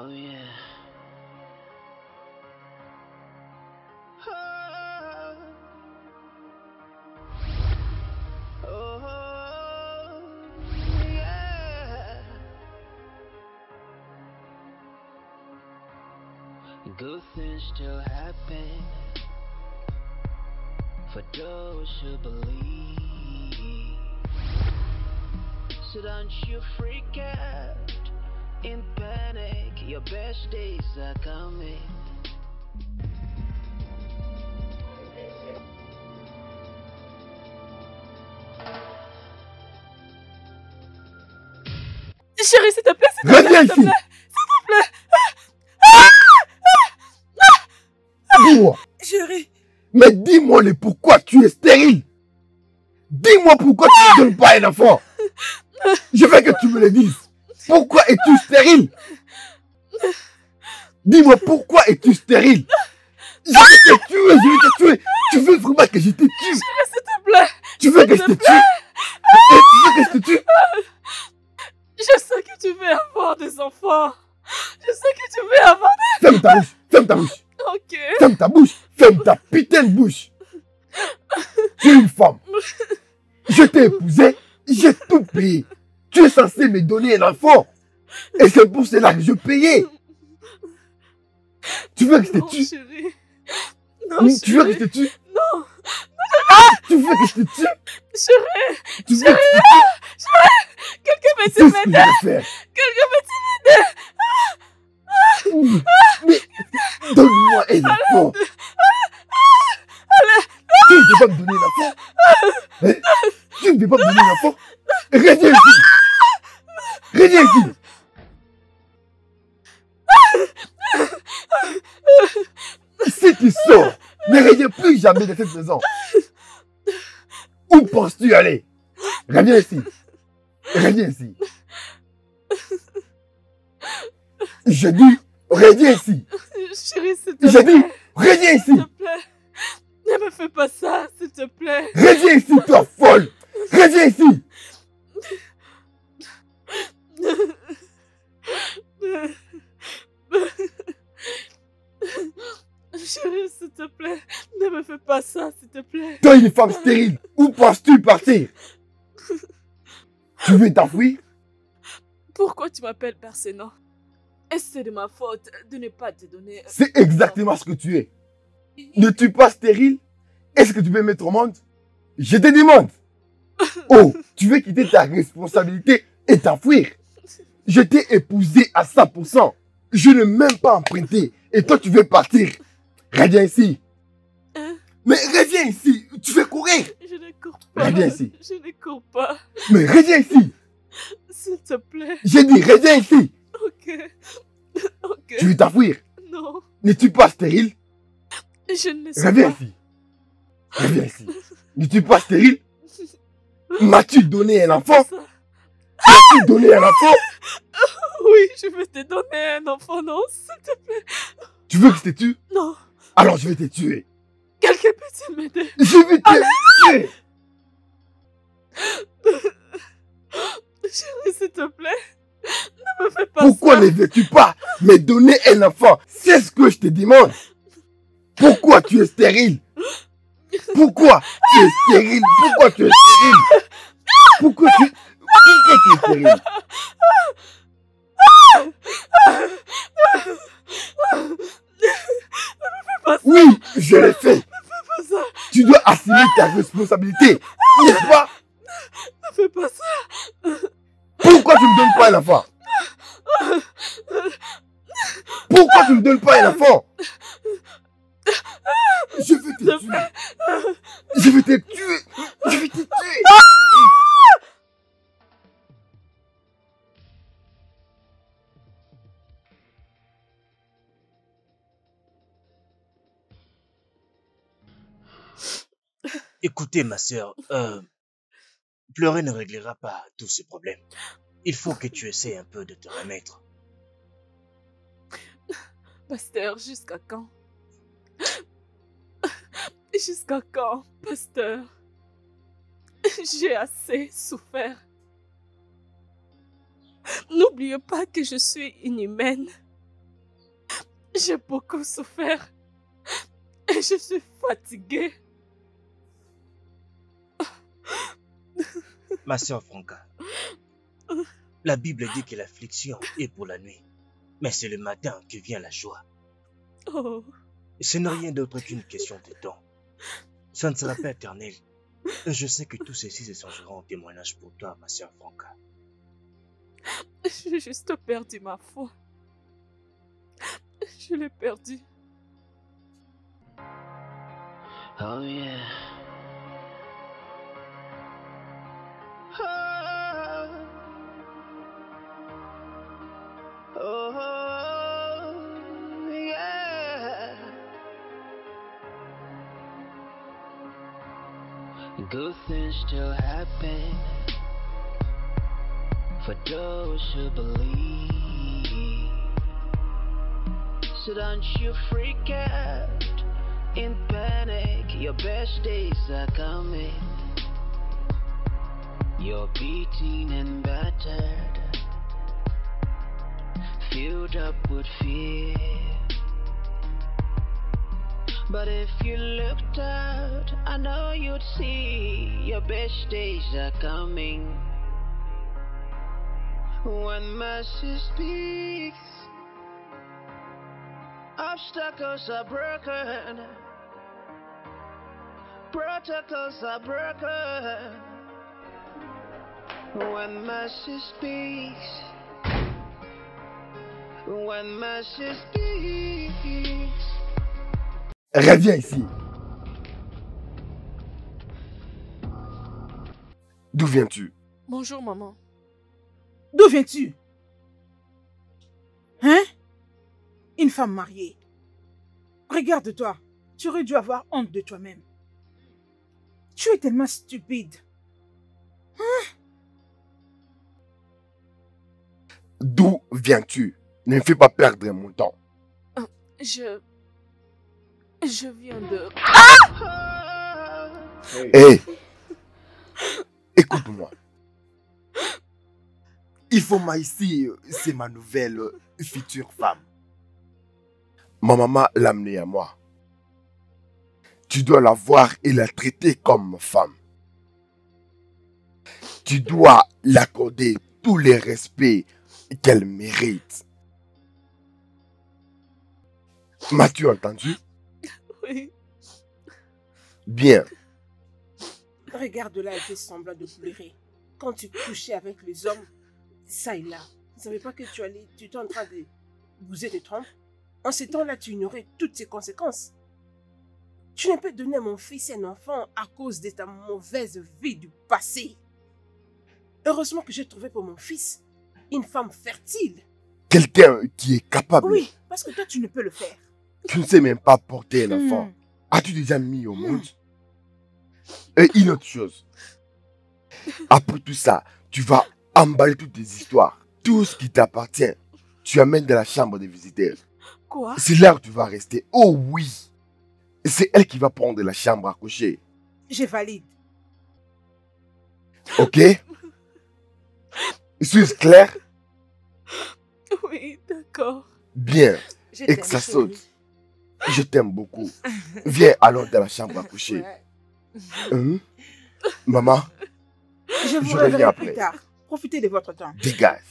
Oh yeah. Oh yeah. Good things still happen for those who believe. So don't you freak out in panic, your best days are coming. Chérie, s'il te plaît, s'il te plaît, Reviens s'il te ici. plaît, s'il te plaît. Dis-moi. Chérie, Mais dis-moi le pourquoi tu es stérile. Dis-moi pourquoi tu ne donnes pas un enfant. Je veux que tu me le dises. Pourquoi es-tu stérile? Dis-moi pourquoi es-tu stérile? Je vais te tuer, je vais te tuer. Tu veux vraiment que je te tue? chérie, s'il te plaît. Tu veux que je te tue? Tu veux que je te tue? Je sais que tu veux avoir des enfants. Je sais que tu veux avoir des... Ferme ta bouche, ferme ta bouche. Ok. Ferme ta bouche, ferme ta putain de bouche. Tu es une femme. Je t'ai épousé, j'ai tout payé. Tu es censé me donner un enfant. Et c'est pour cela que je payais. Tu veux que je te Non, tue? chérie. Non, Tu veux que je chérie. te tue? Non. Tu veux que je te tue? Chérie. Tu veux que je te Chérie. Quelqu'un tue? peut-tu C'est ce que je m'aider? vais faire. Quelqu'un peut-tu m'aider? Mais donne-moi un enfant. Tu ne veux pas me donner un enfant? Hein? Tu ne veux pas me donner un enfant? Reviens ici. Reviens ici. Si tu sors, ne reviens plus jamais de cette maison. Où penses-tu aller? Reviens ici. Reviens ici. Je dis, reviens ici. Chérie, s'il te Je plaît. dis, reviens ici. S'il te plaît. Ne me fais pas ça, s'il te plaît. Reviens ici, toi folle. Reviens ici. Chérie, s'il te plaît, ne me fais pas ça, s'il te plaît. Toi, une femme stérile, où penses-tu partir? Tu veux t'enfuir? Pourquoi tu m'appelles Persénan? Est-ce que c'est de ma faute de ne pas te donner... C'est exactement ce que tu es. Ne-tu pas stérile? Est-ce que tu veux mettre au monde? Je te demande. Oh, tu veux quitter ta responsabilité et t'enfuir? Je t'ai épousé à 100%. Je n'ai même pas emprunté. Et toi, tu veux partir. Reviens ici. Hein? Mais reviens ici. Tu veux courir. Je ne cours pas. Reviens ici. Je ne cours pas. Mais reviens ici. S'il te plaît. J'ai dit, reviens ici. Ok. Ok. Tu veux t'enfuir? Non. N'es-tu pas stérile? Je ne le sais Reviens pas. ici. Reviens ici. N'es-tu pas stérile? M'as-tu donné un enfant? Ça. M'as-tu donné un enfant? Oui, je veux te donner un enfant, non, s'il te plaît. Tu veux que je te tue? Non. Alors je vais te tuer. Quelqu'un peut-tu m'aider? Je vais te tuer. Chérie, s'il te plaît. Ne me fais pas Pourquoi ça. ne veux-tu pas me donner un enfant? C'est ce que je te demande. Pourquoi tu es stérile? Pourquoi tu es stérile? Pourquoi tu es stérile? Pourquoi tu es stérile? Oui, je l'ai fait. Pas ça. Tu dois assumer ta responsabilité. N'est-ce pas? Ne fais pas ça. Pourquoi tu ne me donnes pas un enfant? Pourquoi tu ne me donnes pas un enfant? Je vais te tuer. Je vais te tuer. Je vais te tuer. Écoutez, ma sœur, pleurer ne réglera pas tous ces problèmes. Il faut que tu essaies un peu de te remettre. Pasteur, jusqu'à quand? Jusqu'à quand, pasteur? J'ai assez souffert. N'oubliez pas que je suis une humaine. J'ai beaucoup souffert. Et je suis fatiguée. Ma sœur Franca, la Bible dit que l'affliction est pour la nuit, mais c'est le matin que vient la joie. Oh. Ce n'est rien d'autre qu'une question de temps. Ça ne sera pas éternel. Et je sais que tout ceci se changera en témoignage pour toi, ma sœur Franca. J'ai juste perdu ma foi. Je l'ai perdue. Oh yeah. Oh, oh yeah. Good things still happen for those who believe. So don't you freak out in panic. Your best days are coming. You're beaten and battered, filled up with fear. But if you looked out, I know you'd see your best days are coming. When mercy speaks, obstacles are broken, protocols are broken. When mercy speaks, when mercy speaks. Reviens ici. D'où viens-tu? Bonjour, maman. D'où viens-tu? Hein? Une femme mariée. Regarde-toi. Tu aurais dû avoir honte de toi-même. Tu es tellement stupide. Hein? D'où viens-tu? Ne me fais pas perdre mon temps. Je viens de... Hé! Écoute-moi. Il faut ici, c'est ma nouvelle future femme. Ma maman l'a amenée à moi. Tu dois la voir et la traiter comme femme. Tu dois l'accorder tous les respects qu'elle mérite. M'as-tu entendu? Oui. Bien. Regarde-la, elle fait semblant de pleurer. Quand tu couchais avec les hommes, ça et là. Tu ne savais pas que tu étais en train de bouser tes trompes. En ces temps-là, tu ignorais toutes ces conséquences. Tu ne peux donner à mon fils un enfant à cause de ta mauvaise vie du passé. Heureusement que j'ai trouvé pour mon fils une femme fertile. Quelqu'un qui est capable. Oui, parce que toi, tu ne peux le faire. Tu ne sais même pas porter un enfant. As-tu déjà mis au monde? Et une autre chose. Après tout ça, tu vas emballer toutes tes histoires. Tout ce qui t'appartient, tu amènes dans la chambre des visiteurs. Quoi? C'est là où tu vas rester. Oh oui! C'est elle qui va prendre la chambre à coucher. Je valide. Ok? Suis-je clair? Oui, d'accord. Bien. Je Et t'aime, que ça chérie. saute. Je t'aime beaucoup. Viens alors dans la chambre à coucher. Ouais. Maman, Je vous Je reviens reverrai après. plus tard. Profitez de votre temps. dégage.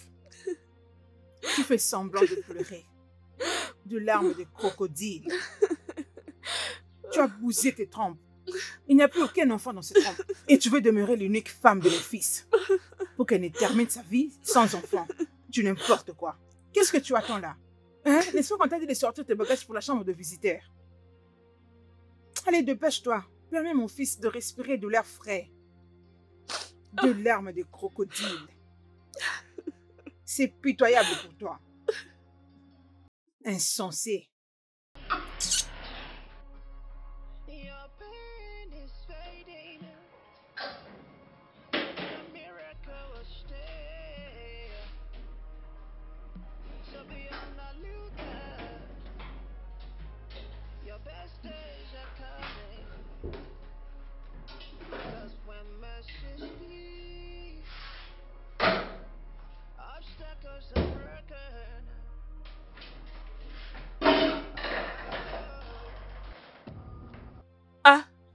Tu fais semblant de pleurer. De larmes de crocodile. Tu as bousé tes trompes. Il n'y a plus aucun enfant dans ces trompes. Et tu veux demeurer l'unique femme de mon fils. Pour qu'elle ne termine sa vie sans enfant. Du n'importe quoi. Qu'est-ce que tu attends là? Hein? N'est-ce pas qu'on t'a dit de sortir tes bagages pour la chambre de visiteurs? Allez, dépêche-toi. Permets à mon fils de respirer de l'air frais. De larmes de crocodile. C'est pitoyable pour toi. Insensé. Your pain is fading. The miracle will stay. So be on the lookout. Your best days are coming. 'Cause when mercy speaks, obstacles are broken.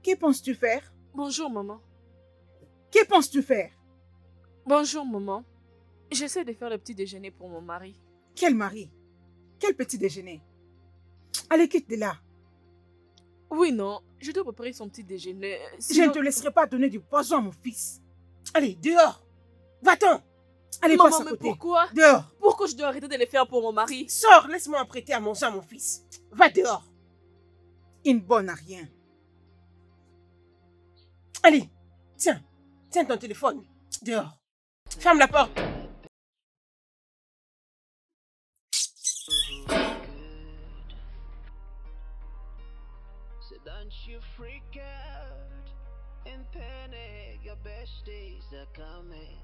Que penses-tu faire? Bonjour, maman. Que penses-tu faire? Bonjour, maman. J'essaie de faire le petit déjeuner pour mon mari. Quel mari? Quel petit déjeuner? Allez, quitte de là. Oui, non, je dois préparer son petit déjeuner. Je Sinon... ne te laisserai pas donner du poison à mon fils. Allez, dehors. Va-t'en. Allez, Maman, passe à mais côté. pourquoi? Dehors. Pourquoi je dois arrêter de les faire pour mon mari? Sors, laisse-moi apprêter à manger à mon fils. Va dehors. Une bonne à rien. Allez, tiens. Tiens ton téléphone. Dehors. Ferme la porte. So don't you freak out and panic. Your best days are coming.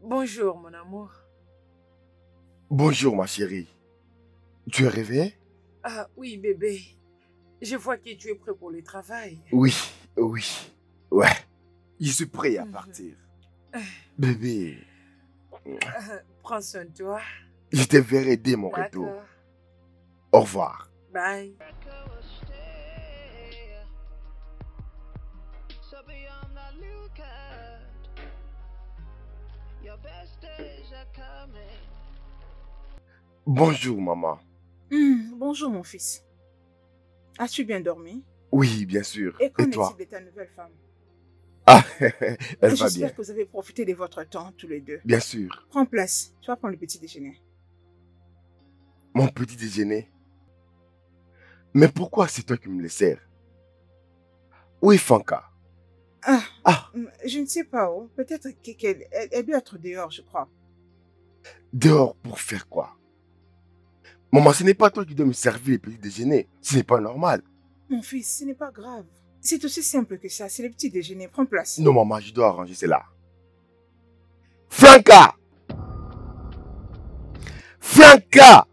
Bonjour, mon amour. Bonjour, ma chérie. Tu es réveillée? Ah oui, bébé. Je vois que tu es prêt pour le travail. Oui, oui. Ouais. Je suis prêt à partir. Bébé, Prends soin de toi. je te verrai dès mon retour. D'accord. Au revoir. Bye. So be on the lookout. Your best days are coming. Bonjour, maman. Bonjour, mon fils. As-tu bien dormi? Oui, bien sûr. Et qu'en Et toi? est-il de ta nouvelle femme? Ah, elle va bien. J'espère que vous avez profité de votre temps, tous les deux. Bien sûr. Prends place. Tu vas prendre le petit déjeuner. Mon petit déjeuner. Mais pourquoi c'est toi qui me le sers? Oui, Fanka. Ah, Je ne sais pas. Oh. Peut-être qu'elle elle doit être dehors, je crois. dehors pour faire quoi? Maman, ce n'est pas toi qui dois me servir le petit déjeuner. Ce n'est pas normal. Mon fils, ce n'est pas grave. C'est aussi simple que ça. C'est le petit déjeuner. Prends place. Non, maman, je dois arranger cela. Franca! Franca!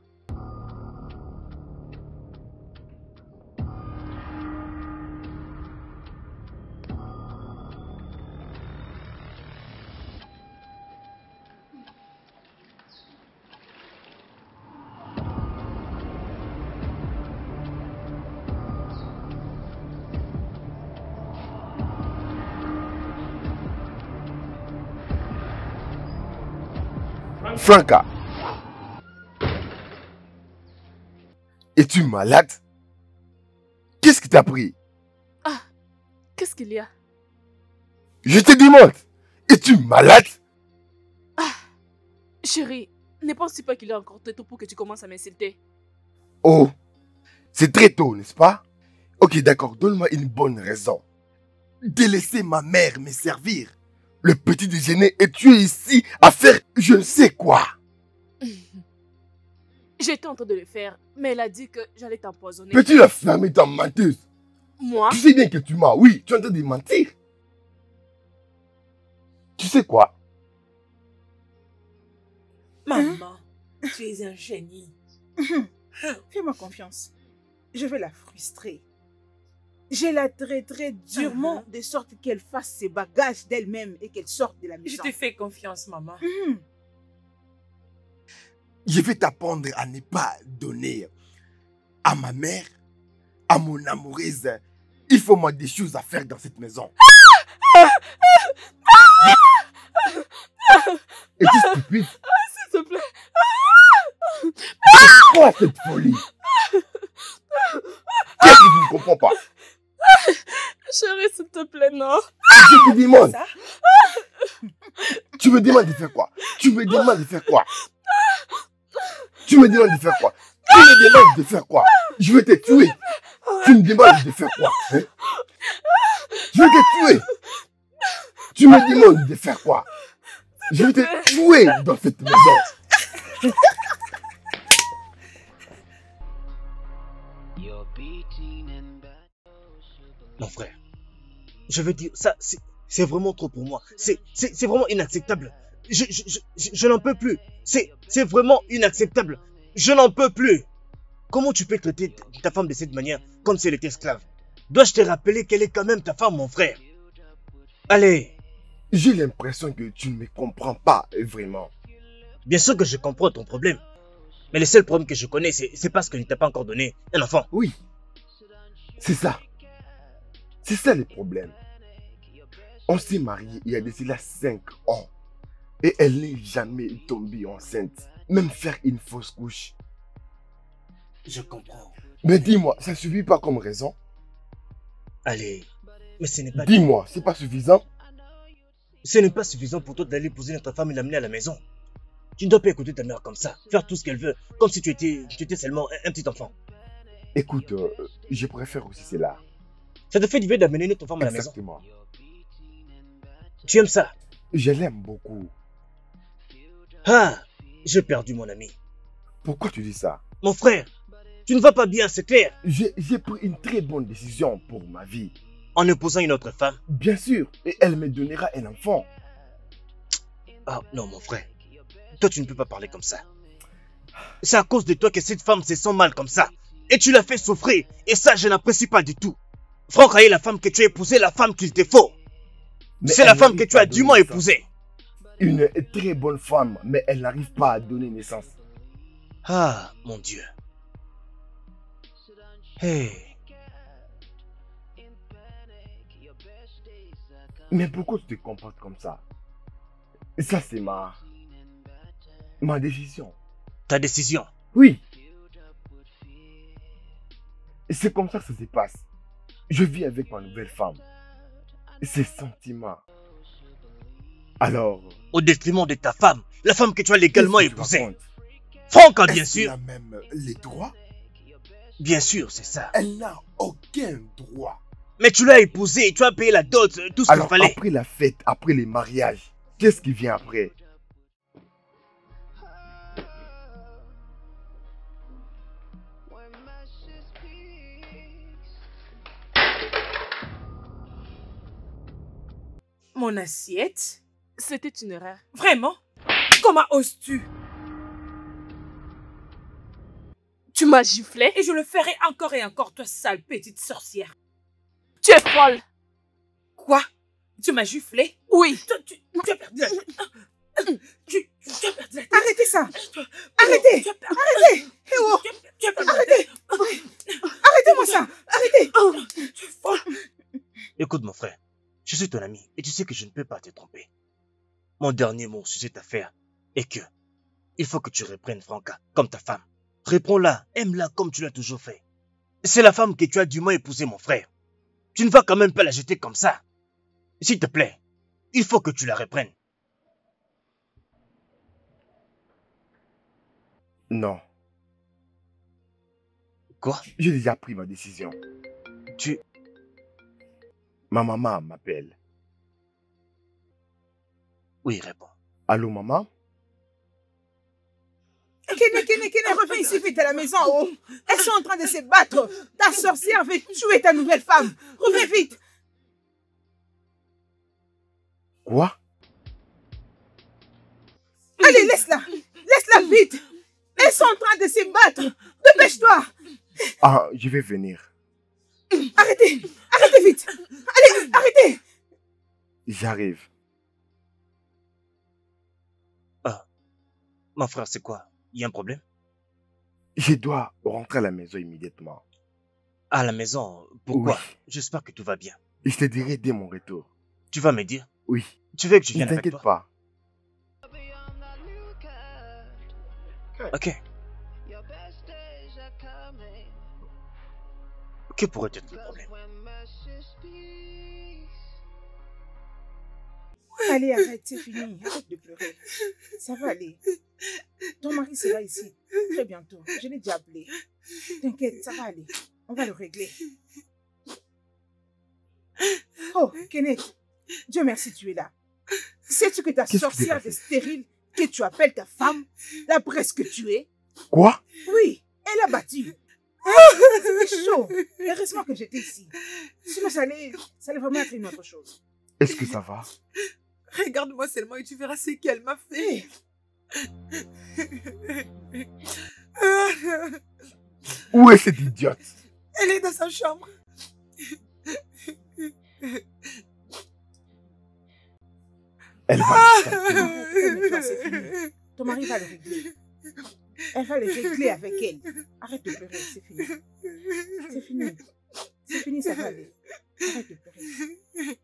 Franca! Es-tu malade? Qu'est-ce qui t'a pris? Ah, qu'est-ce qu'il y a? Je te demande, es-tu malade? Chérie, ne penses-tu pas qu'il est encore trop tôt pour que tu commences à m'insulter? Oh, c'est très tôt, n'est-ce pas? Ok, d'accord, donne-moi une bonne raison de laisser ma mère me servir le petit déjeuner et tu es ici à faire je ne sais quoi. J'étais en train de le faire, mais elle a dit que j'allais t'empoisonner. Peux-tu la fermer ta menteuse? Moi? Tu sais bien que tu mens, oui, tu es en train de mentir. Tu sais quoi? Maman, tu es un génie. Fais-moi confiance. Je vais la frustrer. Je la traiterai durement de sorte qu'elle fasse ses bagages d'elle-même et qu'elle sorte de la Je maison. te fais confiance, maman. Je vais t'apprendre à ne pas donner à ma mère, à mon amoureuse. Il faut moi des choses à faire dans cette maison. Es-tu stupide? S'il te plaît. C'est quoi cette folie? Qu'est-ce que tu ne comprends pas? Chérie, s'il te plaît, non. Je te demande. Ça? Tu me demandes de faire quoi? Tu me demandes de faire quoi? Tu me demandes de faire quoi? Tu me demandes de faire quoi? Je vais te tuer. Tu me demandes de faire quoi? Hein? Je vais te tuer. Tu me demandes de faire quoi? Je vais te tuer dans cette maison. You're beating and that. Mon frère, je veux dire, ça, c'est vraiment trop pour moi. C'est vraiment inacceptable. Je n'en peux plus. C'est vraiment inacceptable. Je n'en peux plus. Comment tu peux traiter ta femme de cette manière, comme si elle était esclave? Dois-je te rappeler qu'elle est quand même ta femme, mon frère? Allez. J'ai l'impression que tu ne me comprends pas vraiment. Bien sûr que je comprends ton problème. Mais le seul problème que je connais, c'est parce que ne t'a pas encore donné un enfant. Oui. C'est ça. C'est ça le problème. On s'est mariés il y a de cela 5 ans. Et elle n'est jamais tombée enceinte. Même faire une fausse couche. Je comprends. Mais dis-moi, ça suffit pas comme raison? Allez, mais ce n'est pas... Dis-moi, c'est pas suffisant? Ce n'est pas suffisant pour toi d'aller épouser notre femme et l'amener à la maison. Tu ne dois pas écouter ta mère comme ça, faire tout ce qu'elle veut, comme si tu étais seulement un petit enfant. Écoute, je préfère aussi cela. Ça te fait du bien d'amener notre femme à la maison. Exactement. Tu aimes ça? Je l'aime beaucoup. Ah, j'ai perdu mon ami. Pourquoi tu dis ça? Mon frère, tu ne vas pas bien, c'est clair. J'ai pris une très bonne décision pour ma vie. En épousant une autre femme. Bien sûr, et elle me donnera un enfant. Ah non, mon frère. Toi, tu ne peux pas parler comme ça. C'est à cause de toi que cette femme se sent mal comme ça. Et tu l'as fait souffrir. Et ça, je n'apprécie pas du tout. Franck a eu la femme que tu as épousée, la femme qu'il te faut. C'est la femme que tu as dûment épousée. Une très bonne femme, mais elle n'arrive pas à donner naissance. Ah, mon Dieu. Hey. Mais pourquoi tu te comportes comme ça? Ça, c'est ma décision. Ta décision? Oui. C'est comme ça que ça se passe. Je vis avec ma nouvelle femme. Ses sentiments. Alors... Au détriment de ta femme, la femme que tu as légalement épousée. racontes? Franck, bien sûr. Elle a même les droits? Bien sûr, c'est ça. Elle n'a aucun droit. Mais tu l'as épousée, tu as payé la dot, tout ce qu'il Alors, fallait. après la fête, après les mariages, qu'est-ce qui vient après? Mon assiette? C'était une erreur. Vraiment? Comment oses-tu? Tu m'as giflé? Et je le ferai encore et encore, toi sale petite sorcière. Tu es folle. Quoi? Tu m'as giflé? Oui. Tu as perdu la tête. Tu as perdu la tête. Arrêtez ça. Arrêtez. Arrêtez. Eh oh. Tu as perdu la tête. Arrêtez-moi ça. Arrêtez. Tu es folle. Écoute, mon frère, je suis ton ami et tu sais que je ne peux pas te tromper. Mon dernier mot sur cette affaire est que il faut que tu reprennes Franca comme ta femme. Réponds-la, aime-la comme tu l'as toujours fait. C'est la femme que tu as dûment épousée, mon frère. Tu ne vas quand même pas la jeter comme ça. S'il te plaît, il faut que tu la reprennes. Non. Quoi? J'ai déjà pris ma décision. Ma maman m'appelle. Oui, réponds. Allô, maman? Kene, reviens ici vite à la maison. Oh. Elles sont en train de se battre. Ta sorcière veut tuer ta nouvelle femme. Reviens vite. Quoi? Allez, laisse-la. Laisse-la vite. Elles sont en train de se battre. Dépêche-toi. Ah, je vais venir. Arrêtez. Arrêtez vite. Allez, arrêtez. J'arrive. Ah, mon frère, c'est quoi? Il y a un problème? Je dois rentrer à la maison immédiatement. À la maison? Pourquoi? Oui. J'espère que tout va bien. Je te dirai dès mon retour. Tu vas me dire? Oui. Tu veux que je Ne vienne avec t'inquiète toi? pas. Ok. Que pourrait être le problème? Allez, arrête, c'est fini. Arrête de pleurer. Ça va aller. Ton mari sera ici très bientôt. Je l'ai déjà appelé. T'inquiète, ça va aller. On va le régler. Oh, Kenneth, Dieu merci, tu es là. Sais-tu que ta Qu'est-ce qui sorcière t'est de passé? stérile que tu appelles ta femme l'a presque tuée? Quoi? Oui, elle a battu. C'était chaud. Heureusement que j'étais ici. Sinon, ça allait vraiment être une autre chose. Est-ce que ça va? Regarde-moi seulement et tu verras ce qu'elle m'a fait. Où est cette idiote? Elle est dans sa chambre. Elle va Calme-toi, c'est fini. Ton mari va le régler. Elle va le régler avec elle. Arrête de pleurer, c'est fini. C'est fini. C'est fini, ça va aller. Arrête de pleurer.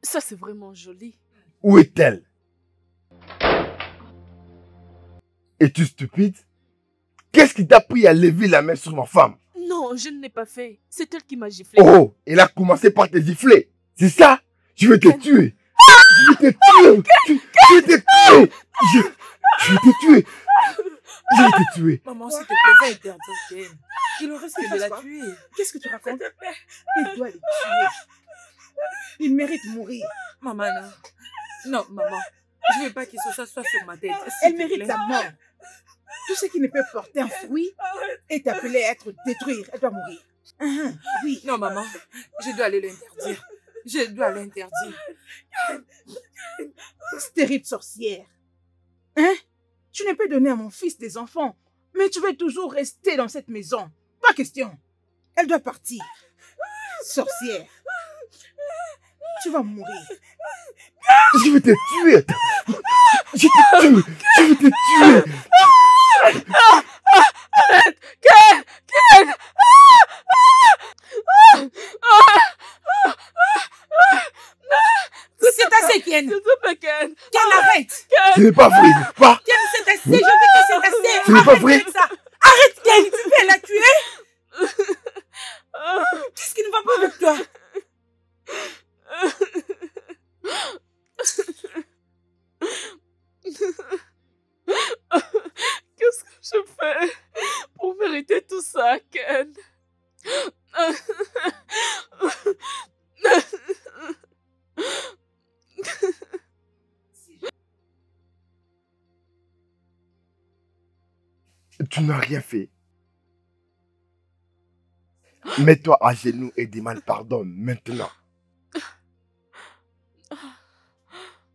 Ça, c'est vraiment joli. Où est-elle? Es-tu stupide? Qu'est-ce qui t'a pris à lever la main sur ma femme? Non, je ne l'ai pas fait. C'est elle qui m'a giflé. Oh, elle a commencé par te gifler. C'est ça? Je vais te tuer. Je vais te tuer. Je vais te tuer. Je vais te tuer. Je vais te tuer. Maman, s'il te plaît, va interdire Ken. Il risque de la tuer. Qu'est-ce que tu racontes? Il doit les tuer. Il mérite de mourir. Maman, non. Non, maman. Je veux pas qu'il se soit sur ma tête. Elle mérite la mort. Tout ce qui ne peut porter un fruit est appelé à être détruit. Elle doit mourir. Oui. Non, maman. Je dois aller l'interdire. Je dois l'interdire. Stérile sorcière. Hein? Tu ne peux donner à mon fils des enfants, mais tu veux toujours rester dans cette maison. Pas question. Elle doit partir. Sorcière. Tu vas mourir. Je vais te tuer. Je te tue. Je vais te tuer. Arrête! Ken! Ken! C'est assez, Ken. S'il te plaît, Ken! Ken, arrête. Ce n'est pas vrai, n'est-ce pas? Ken, c'est assez. Je dis que c'est assez. Ce n'est pas Arrête vrai. avec ça. Arrête, Ken. Tu veux la tuer? Qu'est-ce qui ne va pas avec toi? Qu'est-ce que je fais pour mériter tout ça, Ken? Tu n'as rien fait. Mets-toi à genoux et demande pardon maintenant.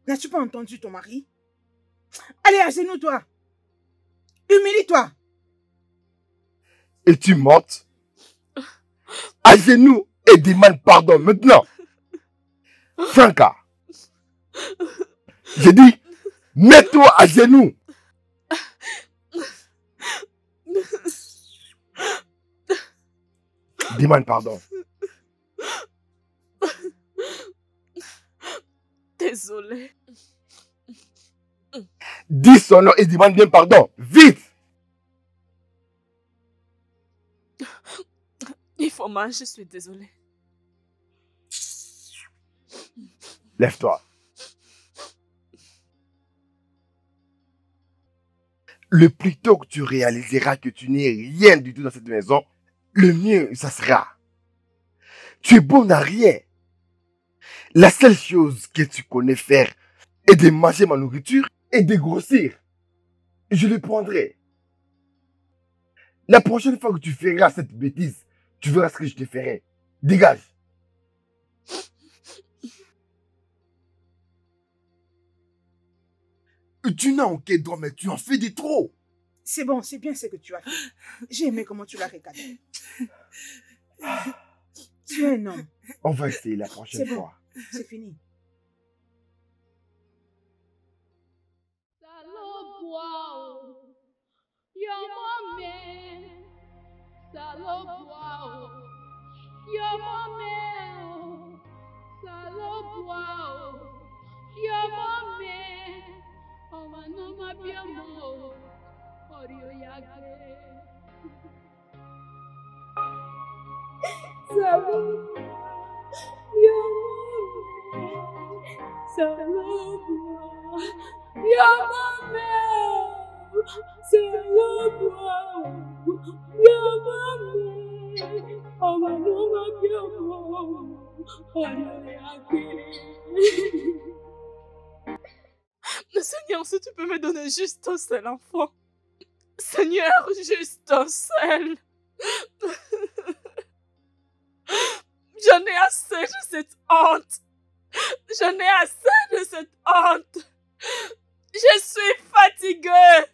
N'as-tu pas entendu ton mari? Allez, à genoux, toi. Humilie-toi. Es-tu morte? À genoux et demande pardon maintenant. Franca. J'ai dit, mets-toi à genoux. Demande pardon. Désolée. Dis son nom et demande bien pardon. Vite! Il faut mal, je suis désolée. Lève-toi. Le plus tôt que tu réaliseras que tu n'es rien du tout dans cette maison, le mieux ça sera. Tu es bon à rien. La seule chose que tu connais faire est de manger ma nourriture et de grossir. Je le prendrai. La prochaine fois que tu feras cette bêtise, tu verras ce que je te ferai. Dégage. Tu n'as aucun droit, mais tu en fais des trop. C'est bon, c'est bien ce que tu as fait. J'ai aimé comment tu l'as recadré. Tu es un homme. On va essayer la prochaine C'est bon. fois. C'est fini. Seigneur, si tu peux me donner juste un seul enfant. Seigneur, juste un seul. J'en ai assez de cette honte. J'en ai assez de cette honte. Je suis fatiguée.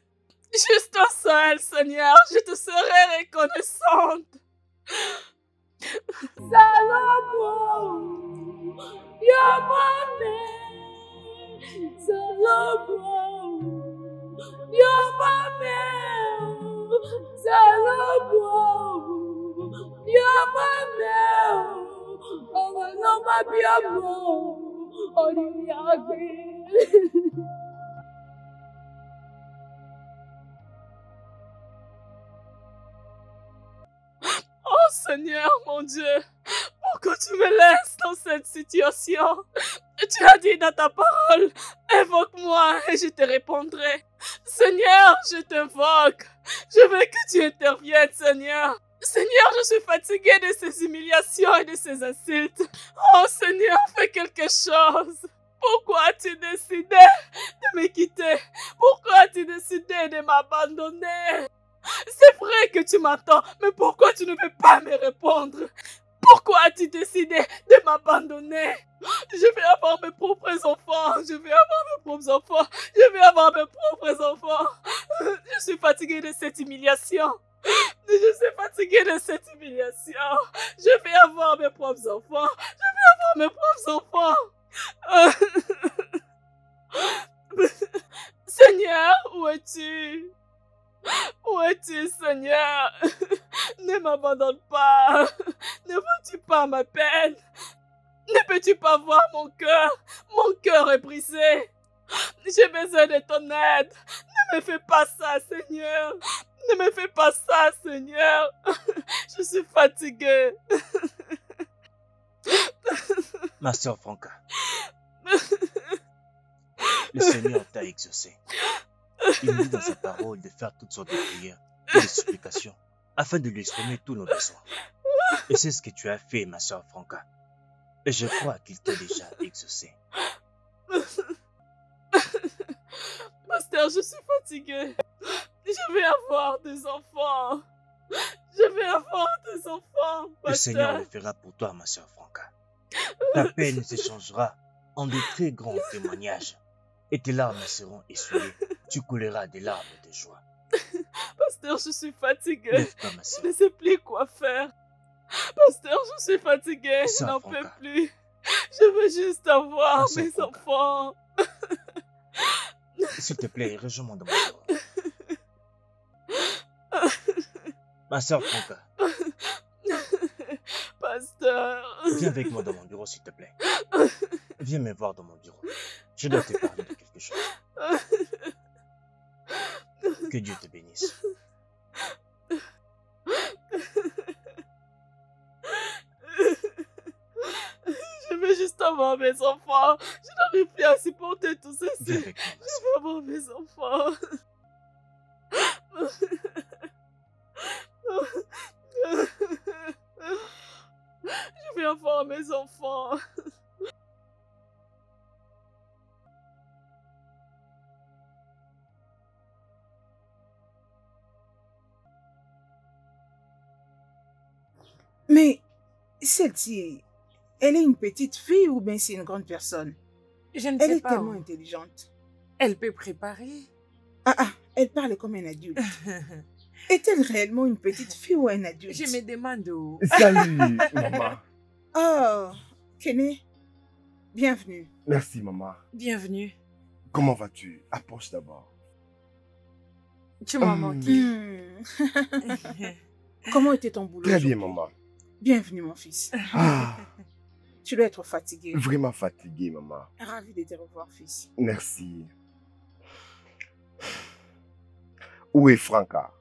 Juste un seul, Seigneur. Je te serai reconnaissante. Oh Seigneur, mon Dieu, pourquoi tu me laisses dans cette situation? Tu as dit dans ta parole, invoque-moi et je te répondrai. Seigneur, je t'invoque. Je veux que tu interviennes, Seigneur. Seigneur, je suis fatiguée de ces humiliations et de ces insultes. Oh Seigneur, fais quelque chose. Pourquoi as-tu décidé de me quitter? Pourquoi as-tu décidé de m'abandonner? C'est vrai que tu m'entends, mais pourquoi tu ne peux pas me répondre? Pourquoi as-tu décidé de m'abandonner? Je vais avoir mes propres enfants. Je vais avoir mes propres enfants. Je vais avoir mes propres enfants. Je suis fatiguée de cette humiliation. Je suis fatiguée de cette humiliation. Je vais avoir mes propres enfants. Je vais avoir mes propres enfants. Seigneur, où es-tu? Où es-tu, Seigneur? Ne m'abandonne pas. Ne vois-tu pas ma peine? Ne peux-tu pas voir mon cœur? Mon cœur est brisé. J'ai besoin de ton aide. Ne me fais pas ça, Seigneur. Ne me fais pas ça, Seigneur. Je suis fatiguée. Ma sœur Franca, le Seigneur t'a exaucé. Il nous dit dans sa parole de faire toutes sortes de prières et de supplications afin de lui exprimer tous nos besoins. Et c'est ce que tu as fait, ma sœur Franca. Et je crois qu'il t'a déjà exaucé. Pasteur, je suis fatiguée. Je vais avoir des enfants. Je vais avoir des enfants, pasteur. Le Seigneur le fera pour toi, ma sœur Franca. Ta peine s'échangera en de très grands témoignages. Et tes larmes seront essuyées. Tu couleras des larmes de joie. Pasteur, je suis fatiguée. Lève-toi, ma sœur. Je ne sais plus quoi faire. Pasteur, je suis fatiguée. Je Sœur n'en Franca. peux plus. Je veux juste avoir Sœur mes Franca. enfants. S'il te plaît, rejoins-moi dans mon bureau. Ma sœur Franca, Pasteur. viens avec moi dans mon bureau, s'il te plaît. Viens me voir dans mon bureau. Je dois te parler de quelque chose. Que Dieu te bénisse. Je veux juste avoir mes enfants. Je n'arrive plus à supporter tout ceci. Viens avec moi, ma Je sœur. veux avoir mes enfants. Je veux avoir mes enfants. Mais celle-ci, elle est une petite fille ou bien c'est une grande personne? Je ne Elle sais est pas. tellement intelligente. Elle peut préparer. Ah, elle parle comme un adulte. Est-elle réellement une petite fille ou un adulte? Je me demande où. Salut, maman. Oh, Kené, bienvenue. Merci, maman. Bienvenue. Comment vas-tu? Approche d'abord. Tu m'as manqué. Comment était ton boulot Très bien, aujourd'hui? maman. Bienvenue, mon fils. Ah, Tu dois être fatigué. vraiment fatigué, maman. Ravi de te revoir, fils. Merci. Où est Franca?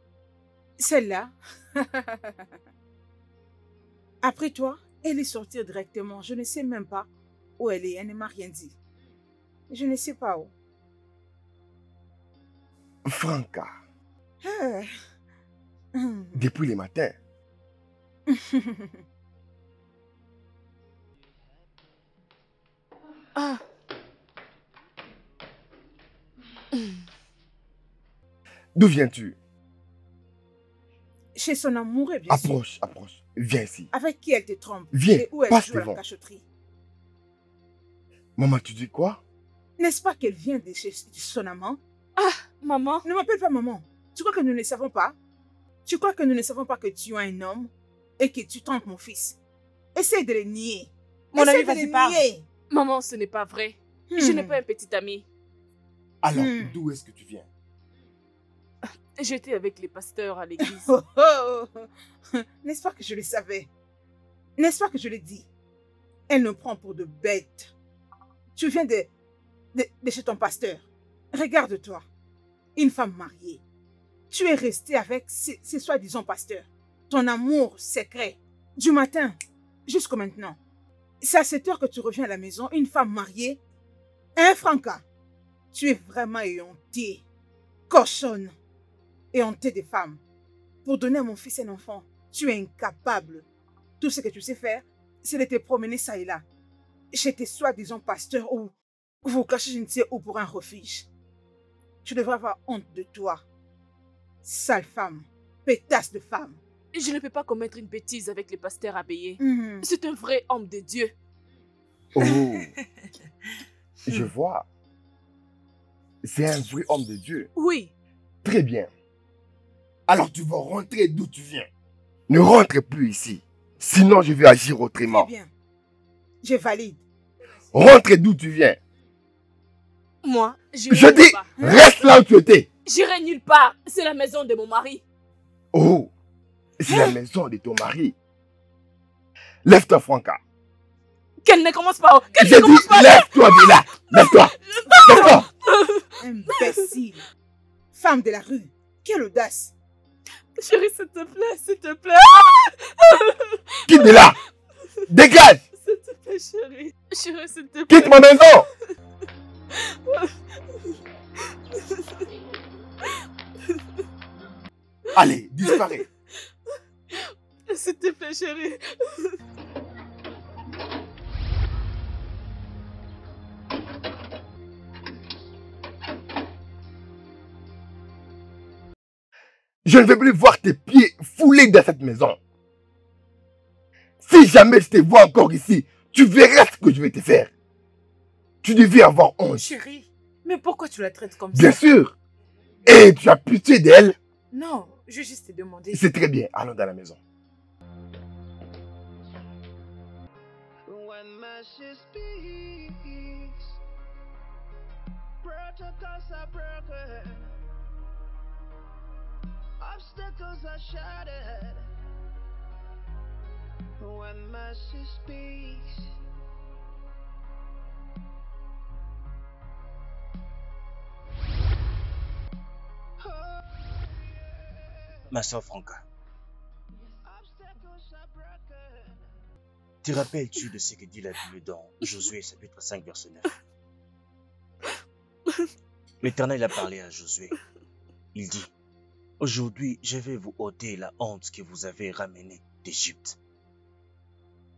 Celle-là, après toi, elle est sortie directement. Je ne sais même pas où elle est. Elle ne m'a rien dit. Je ne sais pas où. Franca, Ah. depuis le matin. Ah. D'où viens-tu? Chez son amoureux, bien sûr. Approche, approche. Viens ici. Avec qui elle te trompe? Viens, Et où elle passe joue à la devant. cachotterie? Maman, tu dis quoi? N'est-ce pas qu'elle vient de chez son amant? Maman, Ne m'appelle pas maman. Tu crois que nous ne savons pas? Tu crois que nous ne savons pas que tu es un homme et que tu trompes mon fils? Essaye de le nier. Mon Essaye ami, de vas-y, le parle. nier. maman, ce n'est pas vrai. Je n'ai Hmm. pas un petit ami. Alors, Hmm. d'où est-ce que tu viens? J'étais avec les pasteurs à l'église. Oh, oh, oh. N'est-ce pas que je le savais? N'est-ce pas que je l'ai dit? Elle nous prend pour de bêtes. Tu viens de chez ton pasteur. Regarde-toi. Une femme mariée. Tu es resté avec ces soi-disant pasteurs. Ton amour secret. Du matin jusqu'au maintenant. C'est à cette heure que tu reviens à la maison, une femme mariée. Hein, Franca? Tu es vraiment éhontée. Cochonne. Éhontée des femmes. Pour donner à mon fils un enfant, tu es incapable. Tout ce que tu sais faire, c'est de te promener ça et là. Chez tes soi-disant pasteurs ou vous cachez je ne sais où pour un refuge. Tu devrais avoir honte de toi. Sale femme. Pétasse de femme. Je ne peux pas commettre une bêtise avec les pasteurs abbayés. Mhm. C'est un vrai homme de Dieu. Oh, je vois. C'est un vrai homme de Dieu. Oui. Très bien. Alors tu vas rentrer d'où tu viens. Ne rentre plus ici. Sinon je vais agir Très autrement. bien. Je valide. Rentre d'où tu viens. Moi, Je nulle dis, part. reste là où tu étais. J'irai nulle part. C'est la maison de mon mari. Oh, c'est la maison de ton mari. Lève-toi, Franca. Qu'elle ne commence pas. Qu'elle J'ai ne commence dit, pas. lève-toi de là. Lève-toi. Lève-toi. Imbécile. Femme de la rue. Quelle audace. Chérie, s'il te plaît, s'il te plaît. Quitte de là. Dégage. S'il te plaît, chérie. Chérie, s'il te plaît. Quitte ma maison. Allez, disparais. S'il te plaît, chérie. Je ne veux plus voir tes pieds foulés dans cette maison. Si jamais je te vois encore ici, tu verras ce que je vais te faire. Tu devais avoir honte. Chérie, mais pourquoi tu la traites comme Bien ça? sûr. Et tu as pitié d'elle. Non, je vais juste te demander. C'est très bien. Allons dans la maison. When mercy speaks, protocols are broken, obstacles are shattered. When mercy speaks. Oh, Ma soeur Franca, obstacles are broken. te rappelles-tu de ce que dit la Bible dans Josué chapitre 5 verset 9? L'Éternel a parlé à Josué. Il dit, aujourd'hui je vais vous ôter la honte que vous avez ramenée d'Égypte.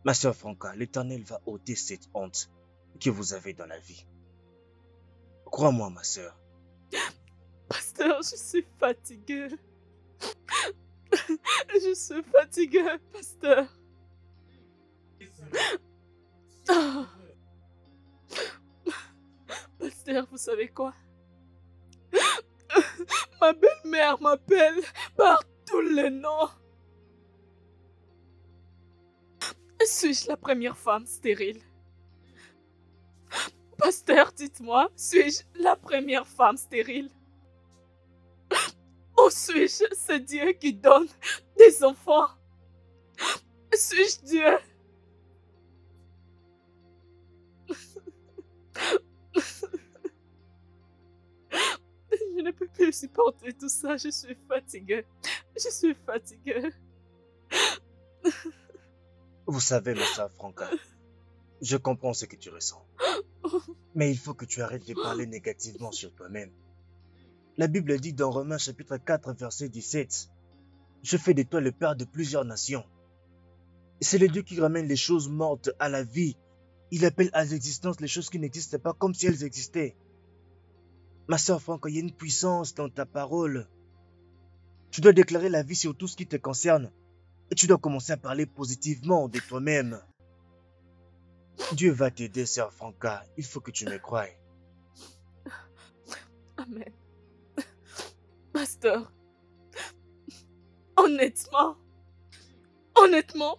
Ma soeur Franca, l'Éternel va ôter cette honte que vous avez dans la vie. Crois-moi ma soeur. Pasteur, je suis fatiguée. Je suis fatiguée, pasteur. Ah. Pasteur, vous savez quoi? Ma belle-mère m'appelle par tous les noms. Suis-je la première femme stérile? Pasteur, dites-moi, suis-je la première femme stérile? Ou suis-je ce Dieu qui donne des enfants? Suis-je Dieu? Je ne peux plus supporter tout ça, je suis fatiguée. Je suis fatiguée. Vous savez ma soeur Franca, je comprends ce que tu ressens. Mais il faut que tu arrêtes de parler négativement sur toi-même. La Bible dit dans Romains chapitre 4 verset 17, « Je fais de toi le père de plusieurs nations. » C'est le Dieu qui ramène les choses mortes à la vie. Il appelle à l'existence les choses qui n'existent pas comme si elles existaient. Ma soeur Franca, il y a une puissance dans ta parole. Tu dois déclarer la vie sur tout ce qui te concerne. Et tu dois commencer à parler positivement de toi-même. Dieu va t'aider, sœur Franca. Il faut que tu me croies. Amen. Pasteur, honnêtement,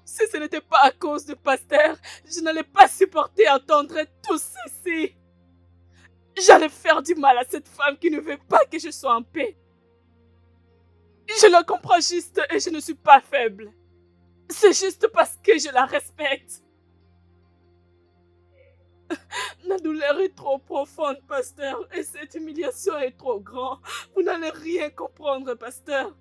si ce n'était pas à cause du pasteur, je n'allais pas supporter entendre tout ceci. J'allais faire du mal à cette femme qui ne veut pas que je sois en paix. Je la comprends juste et je ne suis pas faible. C'est juste parce que je la respecte. La douleur est trop profonde, pasteur, et cette humiliation est trop grande. Vous n'allez rien comprendre, pasteur.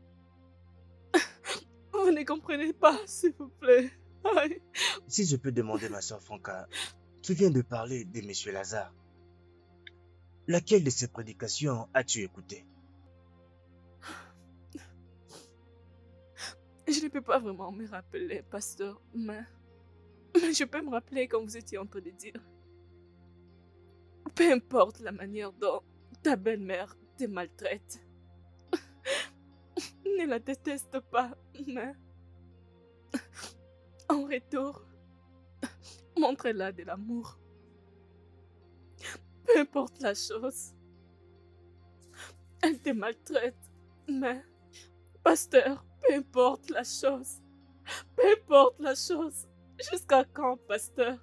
Vous ne comprenez pas, s'il vous plaît. Aïe. Si je peux demander, ma soeur Franca, tu viens de parler de M. Lazare. Laquelle de ses prédications as-tu écouté? Je ne peux pas vraiment me rappeler, pasteur, mais je peux me rappeler quand vous étiez en train de dire. Peu importe la manière dont ta belle-mère te maltraite. Ne la déteste pas, mais en retour, montre-la de l'amour. Peu importe la chose. Elle te maltraite, mais pasteur, peu importe la chose. Peu importe la chose. Jusqu'à quand, pasteur?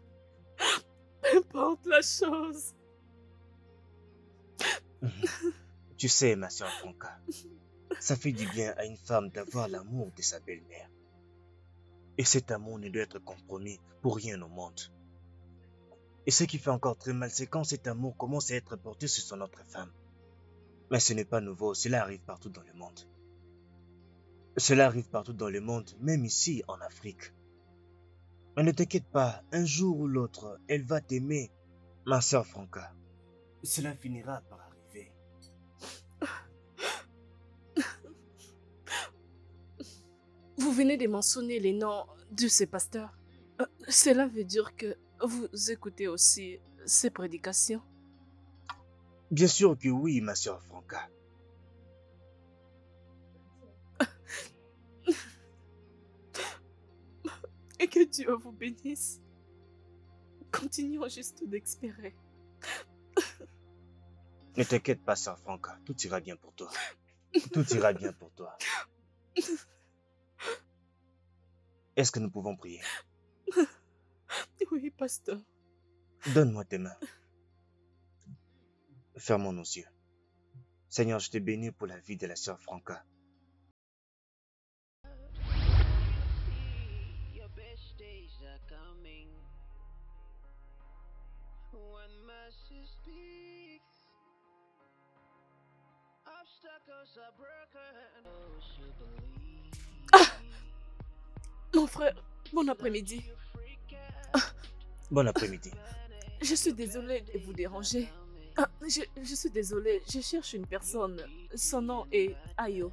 Peu importe la chose. Tu sais, ma soeur Franca, ça fait du bien à une femme d'avoir l'amour de sa belle-mère. Et cet amour ne doit être compromis pour rien au monde. Et ce qui fait encore très mal, c'est quand cet amour commence à être porté sur son autre femme. Mais ce n'est pas nouveau, cela arrive partout dans le monde. Cela arrive partout dans le monde, même ici en Afrique. Mais ne t'inquiète pas, un jour ou l'autre, elle va t'aimer, ma soeur Franca. Cela finira par arriver. Vous venez de mentionner les noms de ces pasteurs. Cela veut dire que vous écoutez aussi ces prédications? Bien sûr que oui, ma soeur Franca. Et que Dieu vous bénisse. Continuons juste d'espérer. Ne t'inquiète pas, soeur Franca, tout ira bien pour toi. Tout ira bien pour toi. Est-ce que nous pouvons prier? Oui, pasteur. Donne-moi tes mains. Fermons nos yeux. Seigneur, je te bénis pour la vie de la sœur Franca. Your best days are coming. When mercy speaks, obstacles are broken. Those who believe. Mon frère, bon après-midi. Bon après-midi. Je suis désolée de vous déranger. Je suis désolée, je cherche une personne. Son nom est Ayo.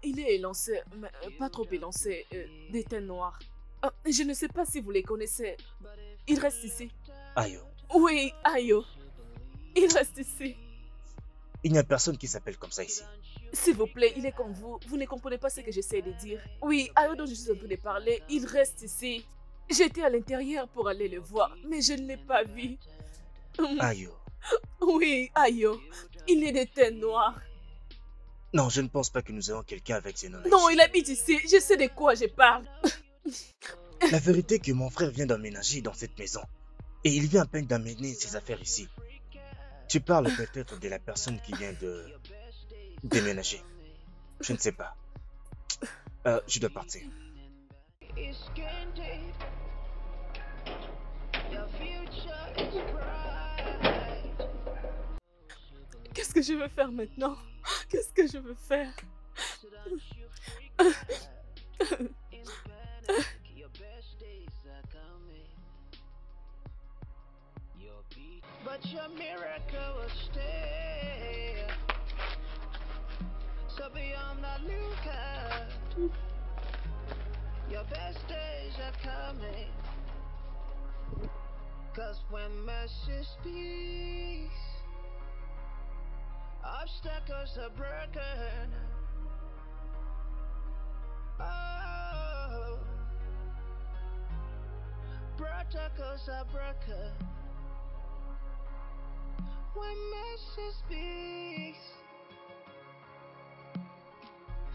Il est élancé, mais pas trop élancé, des teintes noires. Je ne sais pas si vous les connaissez. Il reste ici. Ayo. Oui, Ayo. Il reste ici. Il n'y a personne qui s'appelle comme ça ici. S'il vous plaît, il est comme vous. Vous ne comprenez pas ce que j'essaie de dire. Oui, Ayo dont je suis en train de parler, il reste ici. J'étais à l'intérieur pour aller le voir, mais je ne l'ai pas vu. Ayo. Oui, Ayo. Il est des teintes noires. Non, je ne pense pas que nous ayons quelqu'un avec ces noms. Non, il habite ici. Je sais de quoi je parle. La vérité est que mon frère vient d'emménager dans cette maison. Et il vient à peine d'amener ses affaires ici. Tu parles peut-être de la personne qui vient de déménager. Je ne sais pas. Je dois partir. It's scanty. Your future is bright. Qu'est-ce que je veux faire maintenant? Qu'est-ce que je veux faire? Your best days are coming. But your miracle will stay. So be on the lookout. Your best days are coming. 'Cause when mercy speaks, obstacles are broken. Oh, protocols are broken. When mercy speaks,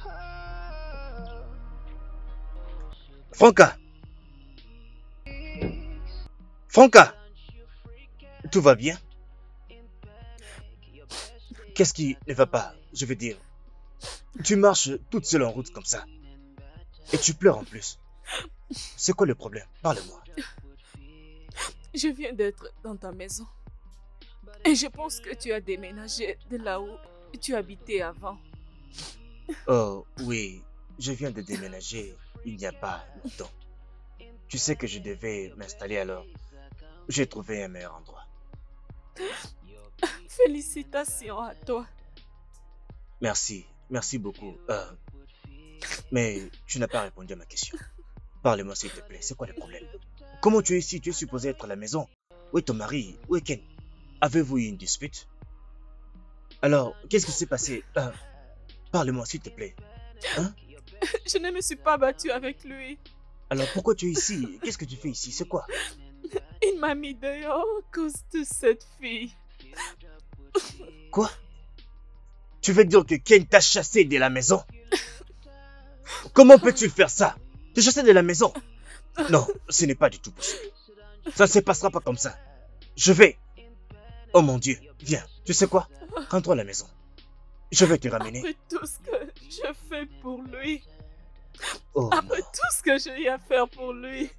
oh, Franca! Franca! Tout va bien? Qu'est-ce qui ne va pas? Je veux dire, Tu marches toute seule en route comme ça. Et tu pleures en plus. C'est quoi le problème? Parle-moi. Je viens d'être dans ta maison. Et je pense que tu as déménagé de là où tu habitais avant. Oh, oui. Je viens de déménager il n'y a pas longtemps. Tu sais que je devais m'installer alors. J'ai trouvé un meilleur endroit. Félicitations à toi. Merci. Merci beaucoup. Mais tu n'as pas répondu à ma question. Parle-moi s'il te plaît. C'est quoi le problème? Comment tu es ici? Tu es supposé être à la maison. Où est ton mari? Où est Ken? Avez-vous eu une dispute? Alors, qu'est-ce qui s'est passé? Parle-moi s'il te plaît. Hein? Je ne me suis pas battue avec lui. Alors pourquoi tu es ici? Qu'est-ce que tu fais ici? C'est quoi? Il m'a mis dehors à cause de cette fille. Quoi? Tu veux dire que Ken t'a chassé de la maison? Comment peux-tu faire ça? Te chasser de la maison? Non, ce n'est pas du tout possible. Ça ne se passera pas comme ça. Je vais... Oh mon Dieu, viens. Tu sais quoi? Rentre à la maison. Je vais te ramener. Après tout ce que je fais pour lui. Oh Après non. tout ce que j'ai eu à faire pour lui.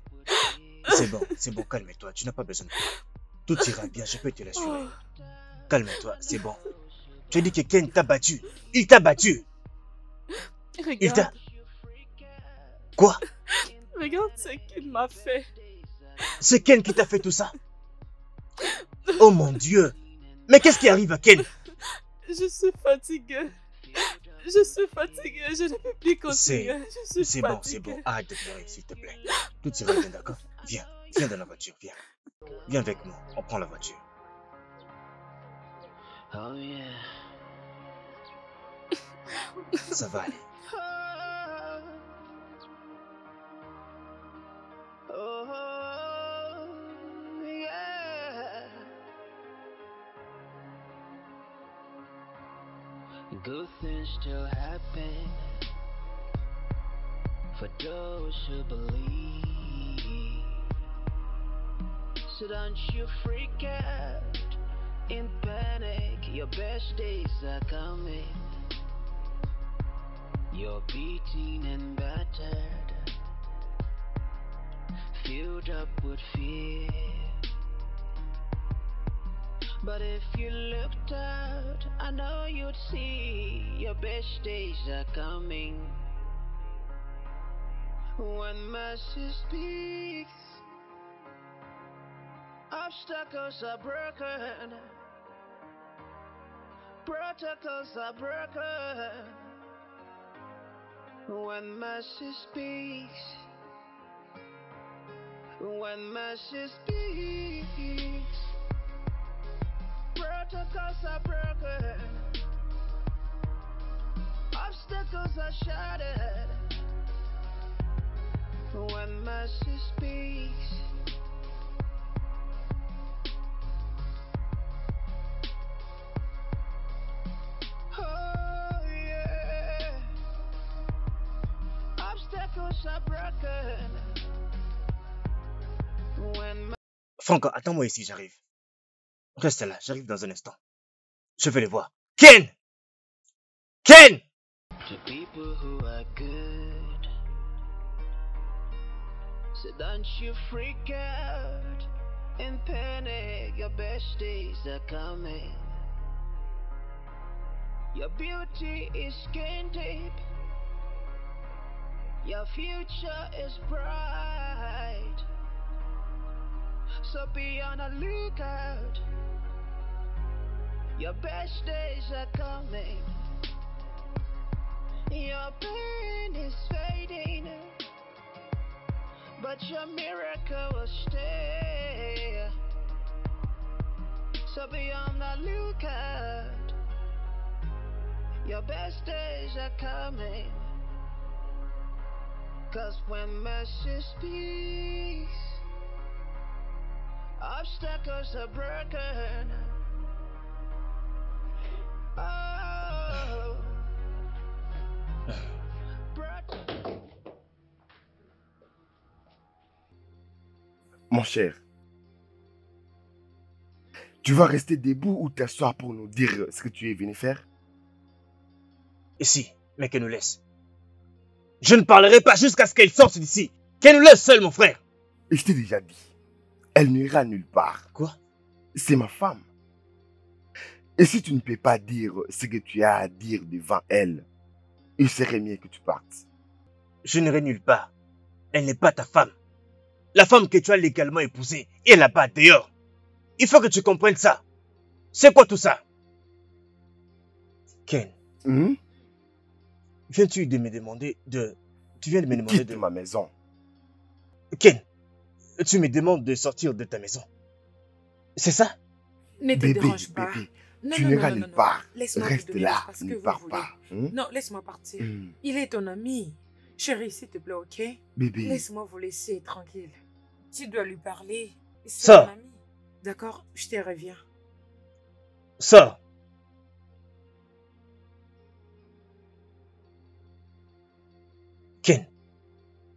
C'est bon, calme-toi. Tu n'as pas besoin de pleurer. Tout ira bien, je peux te l'assurer. Calme-toi, c'est bon. Tu as dit que Ken t'a battu. Il t'a battu. Il Regarde, t'a... Quoi? regarde ce qu'il m'a fait. C'est Ken qui t'a fait tout ça? Oh mon Dieu. Mais qu'est-ce qui arrive à Ken? Je suis fatiguée. Je suis fatiguée. Je ne peux plus continuer. Je suis C'est fatiguée. bon. Arrête de pleurer, s'il te plaît. Tout ira bien, d'accord? Viens dans la voiture, viens. Viens avec nous, on prend la voiture. Oh yeah. Ça va aller. Oh, yeah. Good things still happen for those who believe. So don't you freak out in panic. Your best days are coming. You're beaten and battered, filled up with fear. But if you looked out, I know you'd see your best days are coming. When mercy speaks, obstacles are broken, protocols are broken. When mercy speaks, when mercy speaks, protocols are broken, obstacles are shattered. When mercy speaks, oh yeah, obstacles are broken. When Franck, attends-moi ici, j'arrive. Reste là, j'arrive dans un instant. Je vais les voir. Ken! Ken! to people who are good, so don't you freak out and panic. Your best days are coming. Your beauty is skin deep. Your future is bright. So be on the lookout. Your best days are coming. Your pain is fading, but your miracle will stay. So be on the lookout. Your best days are coming. 'Cause when mercy speaks, obstacles are broken. Oh, Mon cher, tu vas rester debout ou t'asseoir pour nous dire ce que tu es venu faire? Ici, mais qu'elle nous laisse. Je ne parlerai pas jusqu'à ce qu'elle sorte d'ici. Qu'elle nous laisse seule, mon frère. Et je t'ai déjà dit, elle n'ira nulle part. Quoi? C'est ma femme. Et si tu ne peux pas dire ce que tu as à dire devant elle, il serait mieux que tu partes. Je n'irai nulle part. Elle n'est pas ta femme. La femme que tu as légalement épousée, et elle n'a pas dehors. Il faut que tu comprennes ça. C'est quoi tout ça? Ken, viens-tu de me demander de... Tu viens de me demander Quitte ma maison. Ken, tu me demandes de sortir de ta maison. C'est ça? Ne te Bébé, dérange pas. bébé, Non, tu non, n'iras non, nulle non, non. part. Laisse-moi te Reste donner là, parce que ne vous pars voulez. pas. Non, laisse-moi partir. Il est ton ami. Chérie, s'il te plaît, ok? Bébé, Laisse-moi vous laisser tranquille. Tu dois lui parler. C'est Ça. ton ami. D'accord? Je te reviens. Sors. Ken,